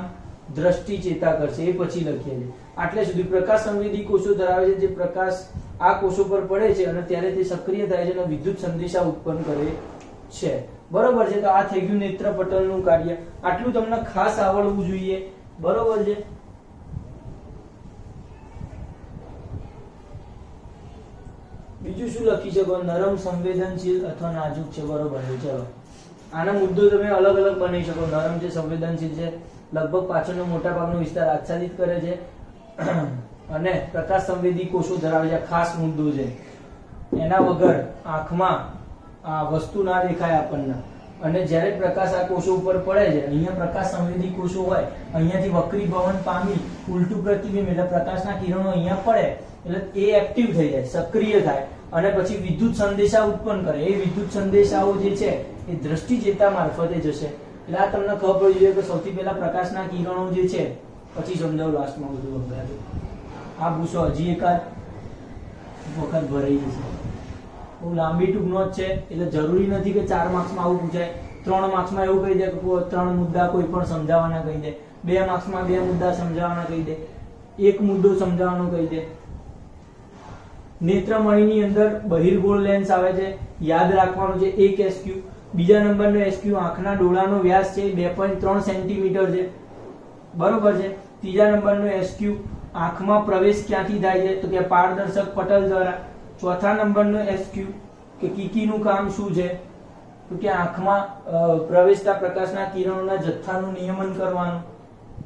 દ્રષ્ટિ ચેતા કરશે. એ પછી લખીએ છીએ. આટલે સુધી પ્રકાશ સંવેદી કોષો ધરાવે છે, જે પ્રકાશ આ કોષો પર પડે છે અને ત્યારે તે સક્રિય થાય છે અને વિદ્યુત સંદેશા ઉત્પન્ન કરે છે. બરોબર છે. તો આ થઈ ગયું નેત્રપટલનું કાર્ય. આટલું તમને ખાસ આવડવું જોઈએ. બરોબર છે. બીજું શું લખી શકો? નરમ, સંવેદનશીલ અથવા નાજુક છે. બરોબર છે. ચલો, આનો મુદ્દો તમે અલગ અલગ બનાવી શકો. નરમ છે, સંવેદનશીલ છે, લગભગ પાછળનો મોટા ભાગનો વિસ્તાર આચ્છાદિત કરે છે અને પ્રકાશ સંવેદી કોષો ધરાવે છે. ખાસ મુદ્દો છે. એના વગર આંખમાં આ વસ્તુ ના દેખાય આપણને. અને જ્યારે પ્રકાશ આ કોષો ઉપર પડે છે, અહીંયા પ્રકાશ સંવેદી કોષો હોય, અહીંયાથી વક્રીભવન પામી ઉલટું પ્રતિબિંબ એટલે પ્રકાશના કિરણો અહીંયા પડે એટલે એ એક્ટિવ થઈ જાય, સક્રિય થાય અને પછી વિદ્યુત સંદેશા ઉત્પન્ન કરે. એ વિદ્યુત સંદેશાઓ જે છે એ દ્રષ્ટિ ચેતા મારફતે જશે. એટલે આ તમને ખબર પડી જોઈએ કે સૌથી પહેલા પ્રકાશના કિરણો જે છે, પછી સમજાવું લાસ્ટમાં બધું સમજાવું. આ ભૂસો હજી એકાદ વખત ભરાઈ જશે. બહુ લાંબી ટૂંકનો જ છે એટલે જરૂરી નથી કે 4 માર્ક્સમાં આવું પૂછાય. 3 માર્ક્સમાં એવું કહી દે કે 3 મુદ્દા કોઈ પણ સમજાવવાના કહી દે. 2 માર્ક્સમાં 2 મુદ્દા સમજાવવાના કહી દે. 1 મુદ્દો સમજાવવાનો કહી દે. નેત્રમણીની અંદર બહિર્ગોળ લેન્સ આવે છે, યાદ રાખવાનું છે. 1 SQ. બીજા નંબરનો SQ આંખના ડોળાનો વ્યાસ છે 2.3 સેન્ટીમીટર છે. બરોબર છે. ત્રીજા નંબરનો SQ આંખમાં પ્રવેશ ક્યાંથી થાય છે? તો કે પારદર્શક પટલ દ્વારા. ચોથા નંબરનો SQ કે કીકીનું કામ શું છે? તો કે આંખમાં પ્રવેશતા પ્રકાશના કિરણોના જથ્થાનું નિયમન કરવાનું.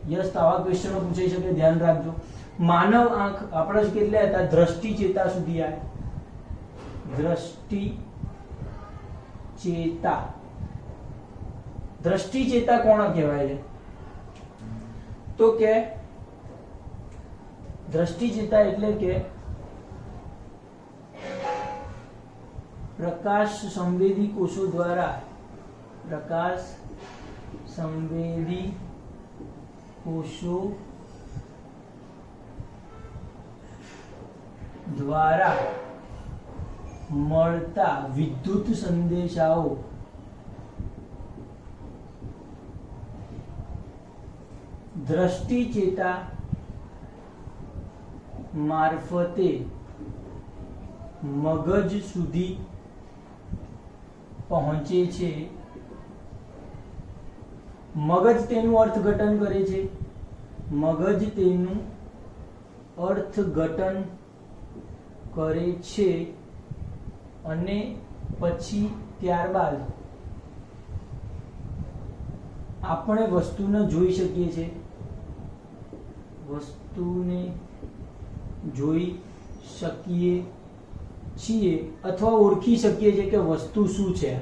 યસ, આવા ક્વેશ્ચનો પૂછાઈ શકે, ધ્યાન રાખજો. માનવ આંખ આપણે કેટલે હતા? દ્રષ્ટિ ચેતા સુધી આવે. દ્રષ્ટિ ચેતા. દ્રષ્ટિ ચેતા કોણ કહેવાય છે? તો કે દ્રષ્ટિ ચેતા એટલે કે પ્રકાશ સંવેદી કોષો દ્વારા મળતા વિદ્યુત સંદેશાઓ દ્રષ્ટિ ચેતા મારફતે મગજ સુધી પહોંચે છે. મગજ તેનું અર્થઘટન કરે છે. મગજ તેનું અર્થઘટન કરે છે અને પછી ત્યારબાદ આપણે વસ્તુને જોઈ શકીએ છીએ. વસ્તુને જોઈ શકીએ છીએ અથવા ઓળખી શકીએ છીએ કે વસ્તુ શું છે.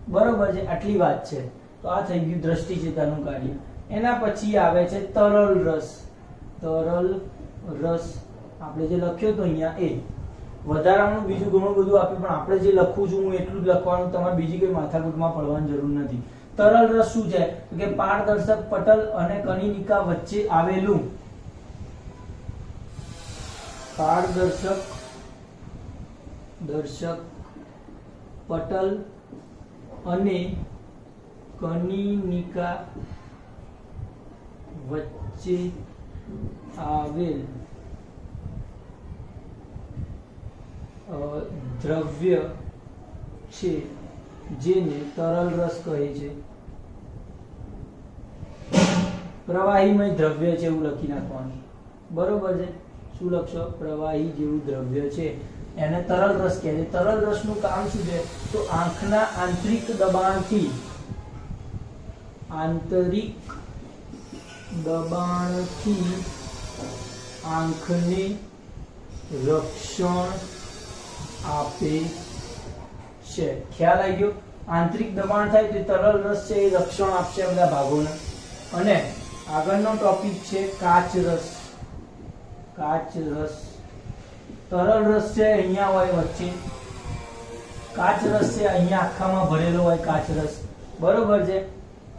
બરોબર છે. આટલી વાત છે. તો આ થઈ ગયું દ્રષ્ટિ ચેતાનું કાર્ય. એના પછી આવે છે તરલ રસ. તરલ રસ આપણે જે લખ્યો તો અહીંયા એ વધારાનું બીજું ઘણું બધું આપ્યું, પણ આપણે જે લખું છું હું એટલું જ લખવાનું. તમારે બીજી કોઈ માથાકૂટમાં પડવાની જરૂર નથી. તરલ રસ શું છે? કે પારદર્શક પટલ અને કનિનિકા વચ્ચે આવેલું પારદર્શક પટલ અને કનિનિકા વચ્ચે આવેલ દ્રવ્ય છે જેને તરલ રસ કહે છે. પ્રવાહીમય દ્રવ્ય છે એવું લખી નાખવાનું. બરોબર છે. શું લખશો? પ્રવાહી જેવું દ્રવ્ય છે એને તરલ રસ કહે છે. તરલ રસનું કામ શું છે? તો આંખના આંતરિક દબાણથી આંખને રક્ષણ આપે છે. ખ્યાલ આવી ગયો? આંતરિક દબાણ થાય તો તરલ રસ છે એ રક્ષણ આપશે બધા ભાગોને. અને આગળનો ટોપિક છે કાચ રસ. કાચ રસ, તરલ રસ છે અહીંયા હોય વચ્ચે, કાચ રસ છે અહીંયા આખામાં ભરેલો હોય કાચ રસ, બરોબર છે.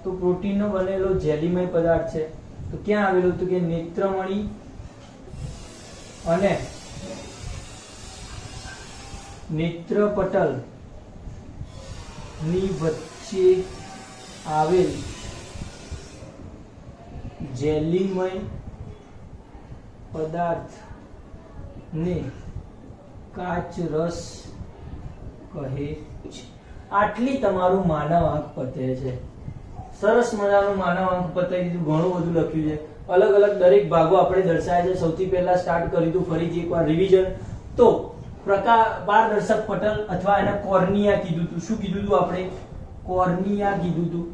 તો પ્રોટીનનો બનેલો જેલીમય પદાર્થ છે. તો ક્યાં આવેલું? તો કે નેત્રમણી અને નેત્રપટલ ની વચ્ચે આવેલ જેલીમય પદાર્થ ને કાચ રસ કહે છે. આટલી તમારું માનવ આંક પતે છે. સરસ મજાનું માનવ આંક પતાવી દીધું. ઘણું બધું લખ્યું છે, અલગ અલગ દરેક ભાગો આપણે દર્શાવ્યા છે. સૌથી પહેલા સ્ટાર્ટ કરી દઉં ફરીથી એકવાર રિવિઝન. તો પારદર્શક પટલ અથવા એને કોર્નિયા કીધું હતું. શું કીધું હતું આપણે? કોર્નિયા કીધું હતું.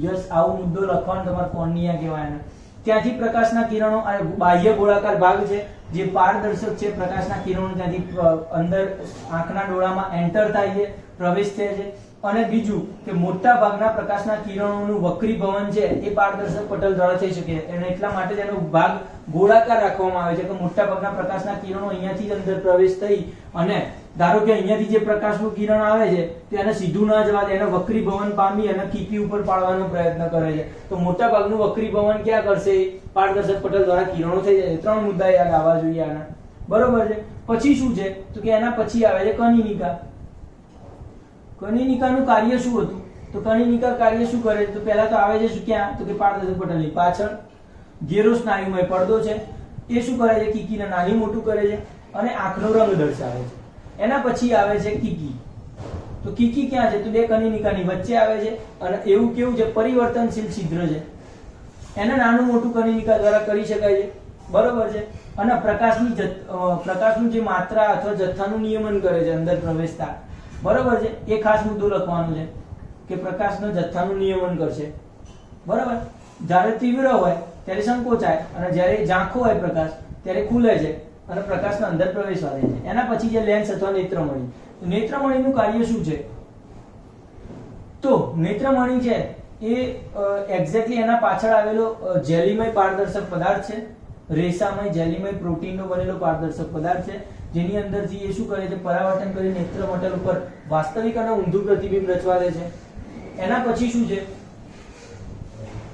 યસ, આવો મુદ્દો લખવાનો તમારે કોર્નિયા કહેવાય એને. ત્યાંથી પ્રકાશના કિરણો, આ બાહ્ય ગોળાકાર ભાગ છે જે પારદર્શક છે. પ્રકાશના કિરણો ત્યાંથી અંદર આંખના ડોળામાં એન્ટર થાય છે, પ્રવેશ થાય છે. અને બીજું કે મોટા ભાગના પ્રકાશના કિરણોનું વક્રીભવન છે એ પારદર્શક પટલ દ્વારા થઈ શકે અને એટલા માટે તેનો ભાગ ગોળાકાર રાખવામાં આવે છે કે મોટા ભાગના પ્રકાશના કિરણો અહીંયાથી જ અંદર પ્રવેશ થઈ અને ધારો કે અહીંયાથી જે પ્રકાશનું કિરણ આવે છે તો એને સીધું ના જવા દે, એને વક્રીભવન પામી અને કીપી ઉપર પાડવાનો પ્રયત્ન કરે છે. તો મોટા ભાગનું વક્રીભવન ક્યાં કરશે? પારદર્શક પટલ દ્વારા કિરણો થઈ જાય. 3 મુદ્દા યાદ આવવા જોઈએ આના, બરોબર છે. પછી શું છે? તો કે એના પછી આવે છે કનિનિકા. કનિનિકાનું કાર્ય શું હતું? તો કનિનિકા કાર્ય શું કરે? તો પહેલા તો આવે છે શું ક્યાં? તો કે પારદર્શક પટલની પાછળ ઘેરો સ્નાયુમય પડદો છે, એ શું કરે છે? કીકીને નાની મોટું કરે છે અને આંખનો રંગ દર્શાવે છે. એના પછી આવે છે કીકી. તો કીકી ક્યાં છે? તો બે કનિનિકાની વચ્ચે આવે છે અને એવું કેવું છે? પરિવર્તનશીલ છિદ્ર છે, એને નાનું મોટું કનિનિકા દ્વારા કરી શકાય છે, બરોબર છે. અને પ્રકાશનું જે માત્રા અથવા જથ્થાનું નિયમન કરે છે અંદર પ્રવેશતા, બરોબર છે. એ ખાસ મુદ્દો લખવાનો છે કે પ્રકાશના જથ્થાનું નિયમન કરશે, બરાબર. જ્યારે તીવ્ર હોય ત્યારે સંકોચાય અને જ્યારે ઝાંખો હોય પ્રકાશ ત્યારે ખુલે છે અને પ્રકાશના અંદર પ્રવેશવા દે છે. એના પછી જે લેન્સ અથવા નેત્રમણી. નેત્રમણીનું કાર્ય શું છે? તો નેત્રમણી છે એ એક્ઝેક્ટલી એના પાછળ આવેલો જેલીમય પારદર્શક પદાર્થ છે, રેસામય જેલીમય પ્રોટીનનો બનેલો પારદર્શક પદાર્થ છે, જેની અંદરથી એ શું કરે છે? પરાવર્તન કરી નેત્રપટલ ઉપર વાસ્તવિક અને ઊંધું પ્રતિબિંબ રચવા દે છે. એના પછી શું છે?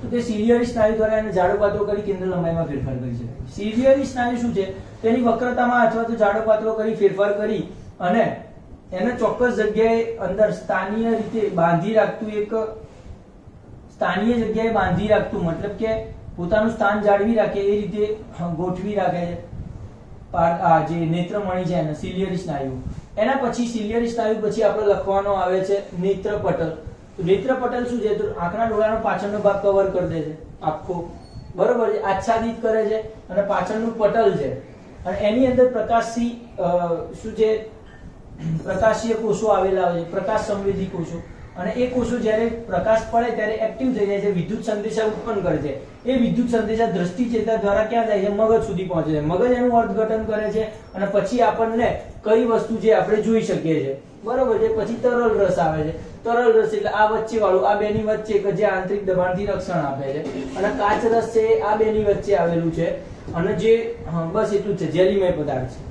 તો તે સિલિયરી સ્નાયુ દ્વારા એને જાડો પાતળો કરી કેન્દ્ર લંબાઈમાં ફેરફાર કરી શકાય. સિલિયરી સ્નાયુ શું છે? તેની વક્રતામાં અથવા તો જાડો પાતળો કરી ફેરફાર કરી અને એને ચોક્કસ જગ્યાએ અંદર સ્થાનીય રીતે બાંધી રાખતું, એક સ્થાનીય જગ્યાએ બાંધી રાખતું, મતલબ કે પોતાનું સ્થાન જાળવી રાખે એ રીતે ગોઠવી રાખે છે આ જે નેત્રમણી છે એને, સિલિયરી સ્નાયુ. એના પછી સિલિયરી સ્નાયુ પછી આપણે લખવાનો આવે છે નેત્રપટલ. તો નેત્રપટલ શું છે? તો આંખના ડોળાનો પાછળનો ભાગ કવર કરી દે છે આખો, બરોબર છે, આચ્છાદિત કરે છે અને પાછળનું પટલ છે અને એની અંદર પ્રકાશથી શું છે? પ્રકાશીય કોષો આવેલા હોય છે, પ્રકાશ સંવેદી કોષો. અને એ કોષો જ્યારે પ્રકાશ પડે ત્યારે એક્ટિવ થઈ જાય છે, વિદ્યુત સંદેશા ઉત્પન્ન કરે છે. એ વિદ્યુત સંદેશા દ્રષ્ટિ ચેતા દ્વારા ક્યાં જાય છે? મગજ સુધી પહોંચે છે. મગજ એનું અર્થઘટન કરે છે અને પછી આપણને કઈ વસ્તુ છે આપણે જોઈ શકીએ છીએ, બરોબર છે. પછી તરલ રસ આવે છે. તરલ રસ એટલે આ વચ્ચે વાળું, આ બેની વચ્ચે કે જે આંતરિક દબાણથી રક્ષણ આપે છે. અને કાચ રસ છે આ બેની વચ્ચે આવેલું છે અને જે બસ એટલું જ છે, જેલીમય પદાર્થ છે.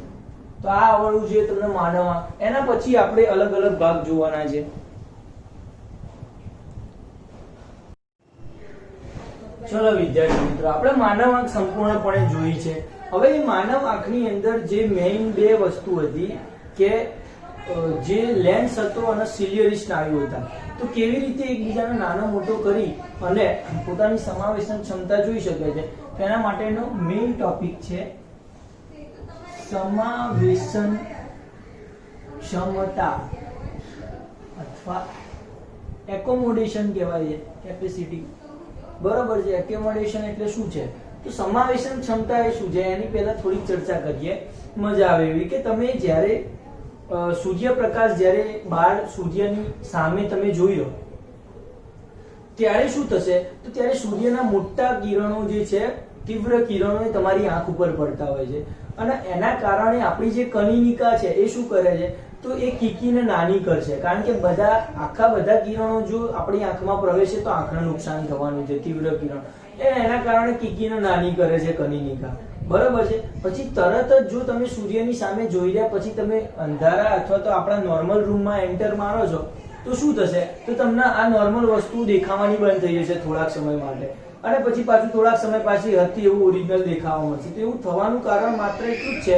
તો આ આવડવું જોઈએ તમને માનવમાં. એના પછી આપણે અલગ અલગ ભાગ જોવાના છે. ચલો વિદ્યાર્થી મિત્રો, આપણે માનવ આંખ સંપૂર્ણપણે જોઈ છે. હવે એ માનવ આંખની અંદર જે મેઇન બે વસ્તુ હતી કે જે લેન્સ હતો અને સિલિયરી સ્નાયુ હતા, તો કેવી રીતે એકબીજાને નાનો મોટો કરી અને પોતાની સમાવેશન ક્ષમતા જોઈ શકે છે, તેના માટેનો મેઇન ટોપિક છે સમાવેશન ક્ષમતા અથવા એકોમોડેશન કહેવાય છે, કેપેસિટી, બરોબર છે. એકોમોડેશન એટલે શું છે? તો સમાવેશન ક્ષમતા એ શું છે એની પહેલા થોડી ચર્ચા કરીએ, મજા આવે એવી. કે તમે જ્યારે સૂર્યપ્રકાશ જ્યારે બહાર સૂર્યની સામે તમે જોઈ લો ત્યારે શું થશે? તો ત્યારે સૂર્યના મોટા કિરણો જે છે તીવ્ર કિરણો એ તમારી આંખ ઉપર પડતા હોય છે અને એના કારણે આપણી જે કનિનિકા છે એ શું કરે છે તો એ કીકીને નાની કરશે, કારણ કે આખા બધા કિરણો જો આપણી આંખમાં પ્રવેશે તો આંખને નુકસાન થવાનું છે. તીવ્ર કિરણ એના કારણે કીકીને નાની કરે છે કનિનિકા, બરાબર છે. પછી તરત જ જો તમે સૂર્યની સામે જોઈ રહ્યા પછી તમે અંધારા અથવા તો આપણા નોર્મલ રૂમમાં એન્ટર મારો છો તો શું થશે તો તમને આ નોર્મલ વસ્તુ દેખાવાની બંધ થઈ જશે થોડાક સમય માટે, અને પછી પાછું થોડાક સમય પાછી હતી એવું ઓરિજિનલ દેખાવા મળશે. તો એવું થવાનું કારણ માત્ર એટલું જ છે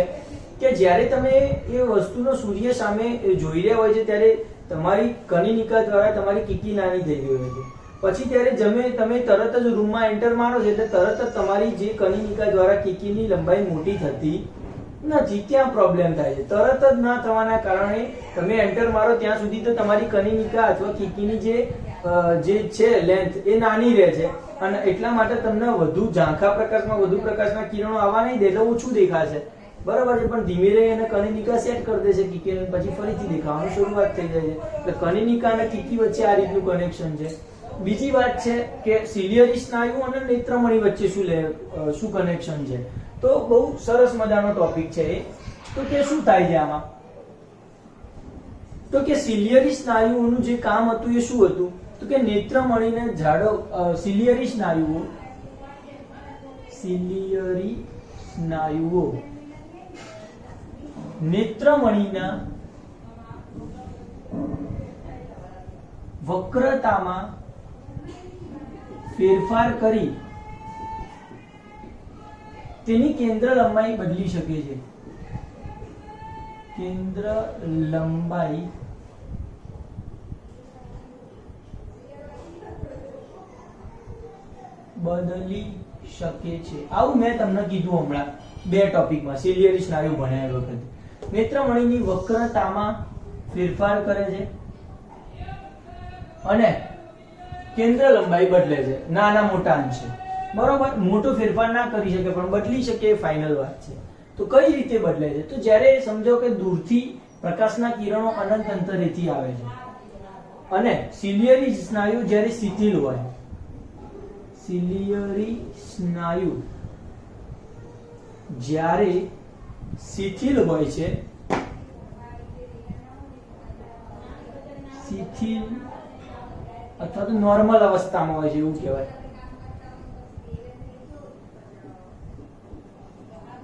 કે જ્યારે તમે એ વસ્તુનો સૂર્ય સામે જોઈ રહ્યા હોય છે ત્યારે તમારી કનિનિકા દ્વારા તમારી કીકી નાની થઈ ગઈ હોય છે. પછી ત્યારે તમે તરત જ રૂમમાં એન્ટર મારો છો એટલે તરત જ તમારી જે કનિનિકા દ્વારા કીકીની લંબાઈ મોટી થતી નથી, ત્યાં પ્રોબ્લેમ થાય છે. તરત જ ના થવાના કારણે તમે એન્ટર મારો ત્યાં સુધી તો તમારી કનિનિકા અથવા કીકીની જે છે લેન્થ એ નાની રહે છે અને એટલા માટે તમને વધુ ઝાંખા પ્રકાશમાં વધુ પ્રકાશના કિરણો આવવા નહીં દે એટલે ઓછું દેખાશે, બરાબર છે. પણ ધીમે રહી અને કનિનિકા સેટ કરી દેશે કીકી, પછી ફરીથી દેખાવાની શરૂઆત થઈ જાય છે. એટલે કનિનિકા અને કીકી વચ્ચે આ રીતનું કનેક્શન છે. બીજી વાત છે કે સિલિયરી સ્નાયુ અને નેત્રમણી વચ્ચે શું કનેક્શન છે, તો બહુ સરસ મજાનો ટોપિક છે એ. તો કે શું થાય છે આમાં, તો કે સિલિયરી સ્નાયુઓનું જે કામ હતું એ શું હતું તો કે નેત્રમણીને સિલિયરી સ્નાયુઓ નેત્રમણીના વક્રતામાં ફેરફાર કરી તેની કેન્દ્ર લંબાઈ બદલી શકે છે. કેન્દ્ર લંબાઈ બદલી શકે છે. આવું મેં તમને કીધું હમણાં બે ટોપિકમાં સિલિયરી સ્નાયુ ભણ્યા વખતે. નેત્રમણીની વક્રતામાં ફેરફાર કરે છે અને કેન્દ્ર લંબાઈ બદલે છે નાના મોટા અંશે, બરોબર. મોટો ફેરફાર ના કરી શકે પણ બદલી શકે એ ફાઇનલ વાત છે. તો કઈ રીતે બદલે છે તો જ્યારે સમજો કે દૂરથી પ્રકાશના કિરણો અનંત અંતરેથી આવે છે અને સિલિયરી સ્નાયુ જ્યારે શિથિલ હોય, સિલિયરી સ્નાયુ જ્યારે શિથિલ હોય છે, શિથિલ અથવા તો નોર્મલ અવસ્થામાં હોય છે એવું કહેવાય,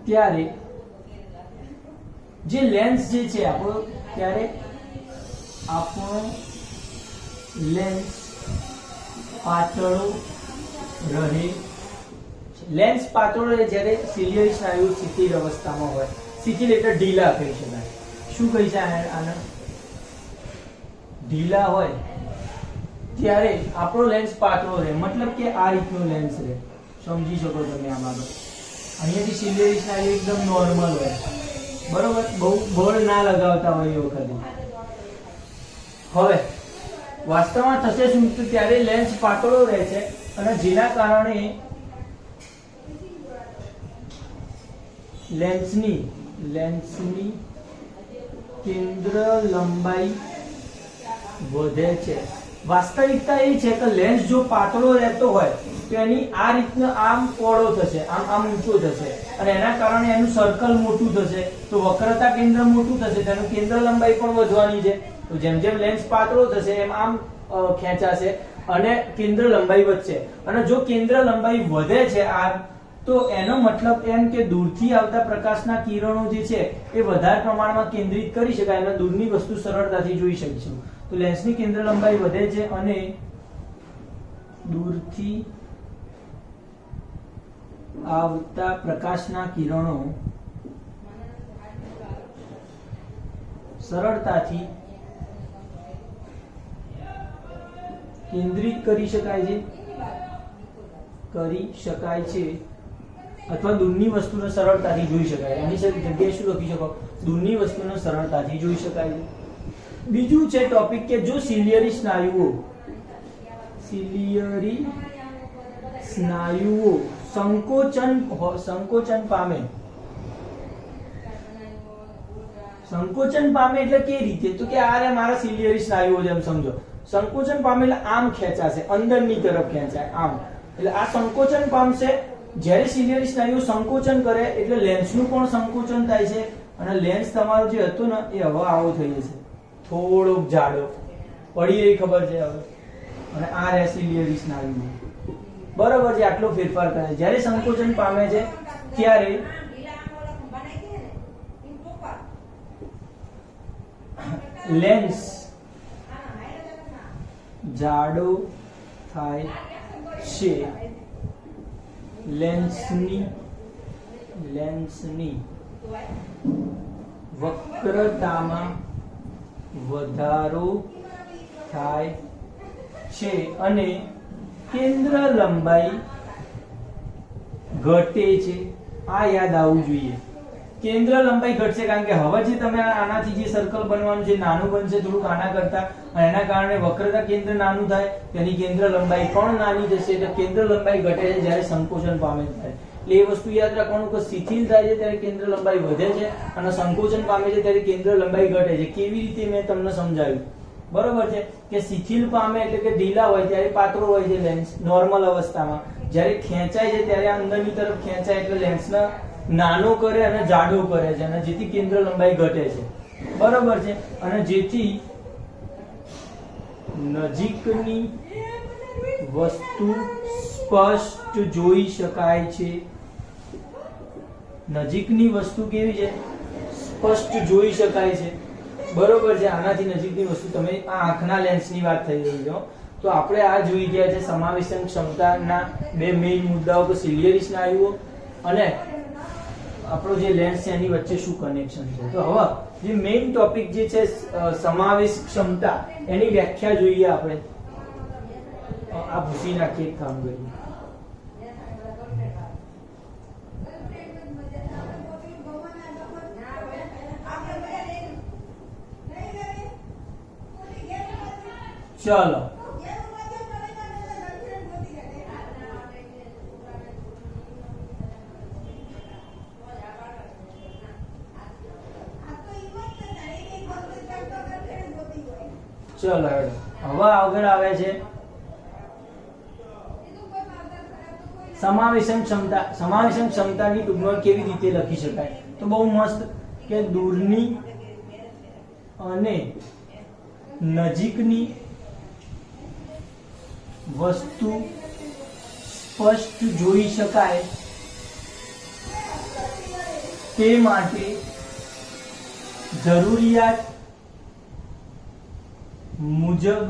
ત્યારે જે લેન્સ જે છે આપણો લેન્સ પાતળો રહે. લેન્સ પાતળો રહે જ્યારે સિલિયરી સ્નાયુ શિથિલ અવસ્થામાં હોય. શિથિલ એટલે ઢીલા કહી શકાય. શું કહી શકાય આને, ઢીલા હોય ત્યારે આપણો લેન્સ પાતળો રહે, મતલબ કે આ રીતનો લેન્સ રહે. સમજી શકો તમે આમાં. અહીંયાથી સિલિયરી સ્નાયુ એકદમ નોર્મલ હોય, બરોબર, બહુ બળ ના લગાવતા હોય એ વખતે. હવે વાસ્તવમાં થશે શું તો ત્યારે લેન્સ પાતળો રહે છે અને જેના કારણે લેન્સની કેન્દ્ર લંબાઈ વધે છે. વાસ્તવિકતા એ છે કે લેન્સ જો પાતળો રહેતો હોય તો એની આ રીતનો આમ પહોળો થશે, આમ ઊંચો થશે અને એના કારણે એનું સર્કલ મોટું થશે તો વક્રતા કેન્દ્ર મોટું થશે, તેનું કેન્દ્ર લંબાઈ પણ વધવાની છે. તો જેમ જેમ લેન્સ પાતળો થશે એમ આમ ખેંચાશે અને કેન્દ્ર લંબાઈ વધશે. અને જો કેન્દ્ર લંબાઈ વધે છે આ તો એનો મતલબ એમ કે દૂરથી આવતા પ્રકાશના કિરણો જે છે એ વધારે પ્રમાણમાં કેન્દ્રિત કરી શકાય અને દૂરની વસ્તુ સરળતાથી જોઈ શકીશું. તો લેન્સની કેન્દ્ર લંબાઈ વધે છે અને દૂરથી આવતા પ્રકાશના કિરણો સરળતાથી કેન્દ્રિત કરી શકાય છે અથવા દૂરની વસ્તુને સરળતાથી જોઈ શકાય. આની જગ્યાએ શું લખી શકો, દૂરની વસ્તુને સરળતાથી જોઈ શકાય છે. બીજું છે ટોપિક કે જો સિલિયરી સ્નાયુઓ સંકોચન પામે એટલે કે રીતે તો કે આ મારા સિલિયરી સ્નાયુઓ જેમ સમજો, સંકોચન પામે એટલે આમ ખેંચાશે, અંદરની તરફ ખેંચાય આમ, એટલે આ સંકોચન પામશે જ્યારે સિલિયરી સ્નાયુઓ સંકોચન કરે એટલે લેન્સનું પણ સંકોચન થાય છે અને લેન્સ તમારો જે હતો ને એ હવે આવો થઈ જશે, થોડોક જાડો પડી એવી ખબર છે હવે. અને આ રહે સિલિયરી સ્નાયુ, બરોબર છે. આટલો ફેરફાર કરે છે. જ્યારે સંકોચન પામે છે ત્યારે લેન્સ જાડો થાય છે. લેન્સની વક્રતામાં વધારો થાય છે અને કેન્દ્ર લંબાઈ ઘટે છે. આ યાદ આવવું જોઈએ. કેન્દ્ર લંબાઈ ઘટશે કારણ કે હવે જે તમે આનાથી જે સર્કલ બનવાનું છે નાનું બનશે થોડુંક આના કરતા, અને એના કારણે વક્રતા કેન્દ્ર નાનું થાય, તેની કેન્દ્ર લંબાઈ પણ નાની જશે. એટલે કેન્દ્ર લંબાઈ ઘટે છે જ્યારે સંકોચન પામે છે. એટલે એ વસ્તુ યાદ રાખવાનું કે શિથિલ થાય છે ત્યારે કેન્દ્ર લંબાઈ વધે છે અને સંકોચન પામે છે ત્યારે કેન્દ્ર લંબાઈ ઘટે છે. કેવી રીતે મેં તમને સમજાવ્યું, બરોબર છે. કે શિથિલ પામે એટલે કે ઢીલા હોય ત્યારે પાતળો હોય છે લેન્સ નોર્મલ અવસ્થામાં. જ્યારે ખેંચાય છે ત્યારે અંદરની તરફ ખેંચાય એટલે લેન્સને નાનો કરે અને જાડો કરે છે અને જેથી કેન્દ્ર લંબાઈ ઘટે છે, બરોબર છે. અને જેથી નજીકની વસ્તુ સ્પષ્ટ જોઈ શકાય છે. નજીકની વસ્તુ કેવી છે? સ્પષ્ટ જોઈ શકાય છે, બરોબર છે. આનાથી નજીકની વસ્તુ તમે આ આંખના લેન્સની વાત થઈ રહી છે. તો આપણે આ જોઈ ગયા છે સમાવેશન ક્ષમતાના બે મેઇન મુદ્દાઓ, કે સિલિયરી સ્નાયુઓ અને આપણો જે લેન્સ છે એની વચ્ચે શું કનેક્શન છે. તો હવે જે મેઇન ટોપિક જે છે સમાવેશ ક્ષમતા, એની વ્યાખ્યા જોઈએ આપણે. આ ભૂસી નાખી એક કામ કરીએ. ચલો ચલો હવે આગળ આવે છે સમાવેશન ક્ષમતા. સમાવેશન ક્ષમતાની ટૂંકમાં કેવી રીતે લખી શકાય? તો બહુ મસ્ત, કે દૂરની અને નજીકની વસ્તુ સ્પષ્ટ જોઈ શકાય તે માટે જરૂરિયાત મુજબ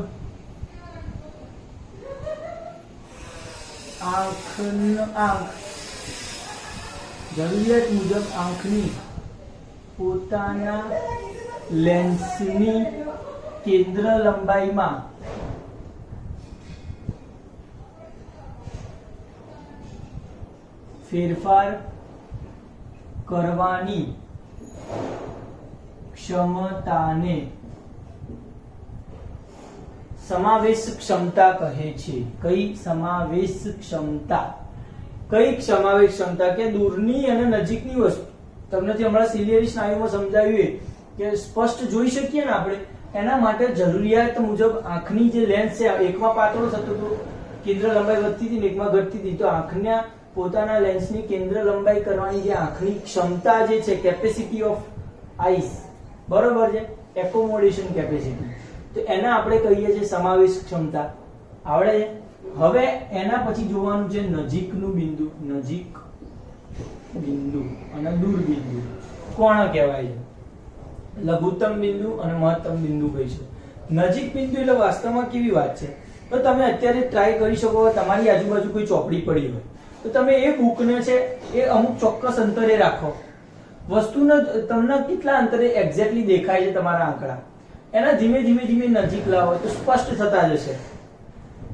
આંખની પોતાના લેન્સની કેન્દ્ર લંબાઈમાં ફેરફાર કરવાની ક્ષમતાને સમાવેશ ક્ષમતા કહે છે. કઈ સમાવેશ ક્ષમતા? કઈ સમાવેશ ક્ષમતા? કે દૂરની અને નજીકની વસ્તુ. તમને જે હમણાં સિલિયરી સ્નાયુમાં સમજાવ્યું કે સ્પષ્ટ જોઈ શકીએ ને આપણે, એના માટે જરૂરિયાત મુજબ આંખની જે લેન્સ છે, એકમાં પાતળો થતો હતો, કેન્દ્ર લંબાઈ વધતી હતી ને એકમાં ઘટતી હતી, તો આંખના પોતાના લેન્સની કેન્દ્ર લંબાઈ કરવાની જે આંખની ક્ષમતા જે છે, કેપેસિટી ઓફ આઈસ, બરોબર છે, એકોમોડેશન કેપેસિટી, તો એને આપણે કહીએ છીએ સમાવેશ ક્ષમતા. આવડે છે? હવે એના પછી જોવાનું છે નજીકનું બિંદુ. નજીક બિંદુ અને દૂર બિંદુ કોણ કહેવાય છે? લઘુત્તમ બિંદુ અને મહત્તમ બિંદુ કહીશું. નજીક બિંદુ એટલે વાસ્તવમાં કેવી વાત છે? તો તમે અત્યારે ટ્રાય કરી શકો, તમારી આજુબાજુ કોઈ ચોપડી પડી હોય તો તમે એ બુકને છે એ અમુક ચોક્કસ અંતરે રાખો. વસ્તુને તમને કેટલા અંતરે એક્ઝેક્ટલી દેખાય છે તમારા આંકડા, એના ધીમે ધીમે નજીક લાવો તો સ્પષ્ટ થતા જશે.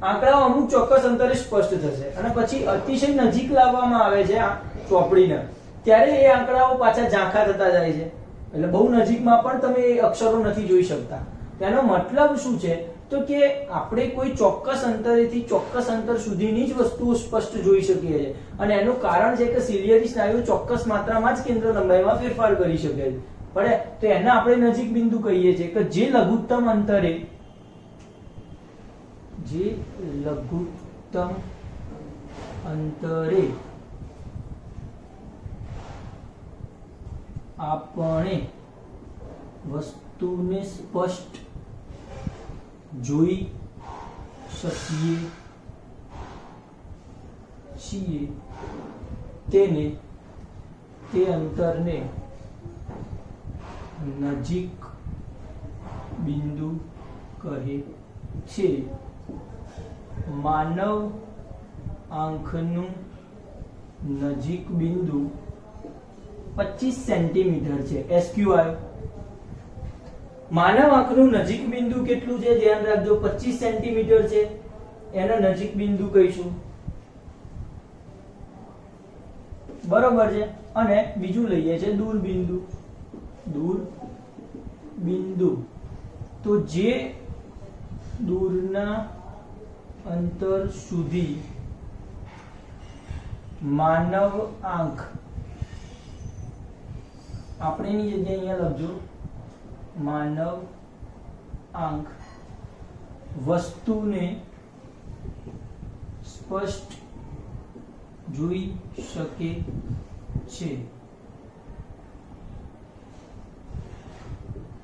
આંકડાઓ અમુક ચોક્કસ અંતરે સ્પષ્ટ થશે અને પછી અતિશય નજીક લાવવામાં આવે છે આ ચોપડીને, ત્યારે એ આંકડાઓ પાછા ઝાંખા થતા જાય છે. એટલે બહુ નજીકમાં પણ તમે એ અક્ષરો નથી જોઈ શકતા. તેનો મતલબ શું છે? તો કે આપણે કોઈ ચોક્કસ અંતરેથી ચોક્કસ અંતર સુધીની જ વસ્તુઓ સ્પષ્ટ જોઈ શકીએ છીએ. અને એનું કારણ છે કે સિલિયરી સ્નાયુઓ ચોક્કસ માત્રામાં જ કેન્દ્ર લંબાઈમાં ફેરફાર કરી શકે છે. પડે તો એને આપણે નજીક બિંદુ કહીએ છીએ, કે જે લઘુત્તમ અંતરે આપણે વસ્તુને સ્પષ્ટ જોઈ શકીએ છીએ તે અંતરને નજીક બિંદુ કહે છે. માનવ આંખનું નજીક બિંદુ 25 સેન્ટીમીટર છે. SQ આવ્યો. માનવ આંખનું નજીક બિંદુ કેટલું છે? ધ્યાન રાખજો, 25 સેન્ટીમીટર છે. એનો નજીક બિંદુ કહીશું, બરોબર છે. અને બીજું લઈએ છે દૂર બિંદુ. દૂર બિંદુ તો જે દૂરના અંતર સુધી માનવ આંખ, આપણે એની જગ્યાએ અહીંયા લખજો માનવ આંખ વસ્તુને સ્પષ્ટ જોઈ શકે છે,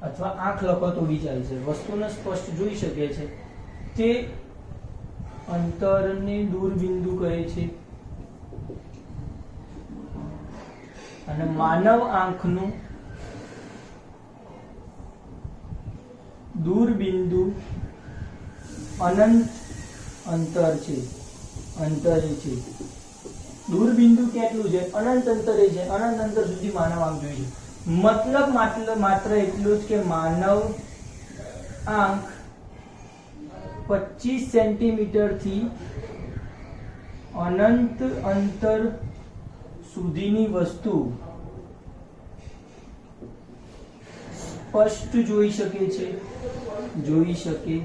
અથવા આંખ લખો તો બી ચાલશે. વસ્તુને સ્પષ્ટ જોઈ શકે છે તે અંતરને દૂર બિંદુ કહે છે. અને માનવ આંખનું દૂર બિંદુ અનંત અંતર છે. અંતરે છે. દૂર બિંદુ કેટલું છે? અનંત અંતરે છે. અનંત અંતર સુધી માનવ આંખ જોઈ છે. મતલબ માત્ર એટલું જ કે માનવ આંખ 25 સેન્ટીમીટર થી અનંત અંતર સુધીની વસ્તુ સ્પષ્ટ જોઈ શકે છે. જોઈ શકે.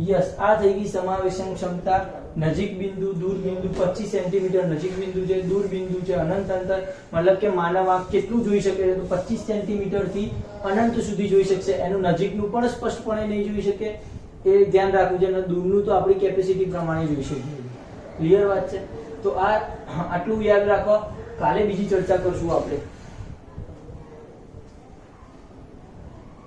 યસ, આ થઈ ગઈ સમાવેશન ક્ષમતા. નજીક બિંદુ, દૂર બિંદુ. 25 સેન્ટીમીટર નજીક બિંદુ છે, દૂર બિંદુ છે, અનંત અંતર. મતલબ કે માનવ આંખ કેટલું જોઈ શકે છે? તો 25 સેન્ટીમીટર થી અનંત સુધી જોઈ શકશે. એનું નજીકનું પણ સ્પષ્ટપણે નહીં જોઈ શકે, એ ધ્યાન રાખવું છે. અને દૂરનું તો આપણી કેપેસિટી પ્રમાણે જોઈ શકીએ. ક્લિયર વાત છે? તો આ આટલું યાદ રાખો. કાલે બીજી ચર્ચા કરશું આપણે.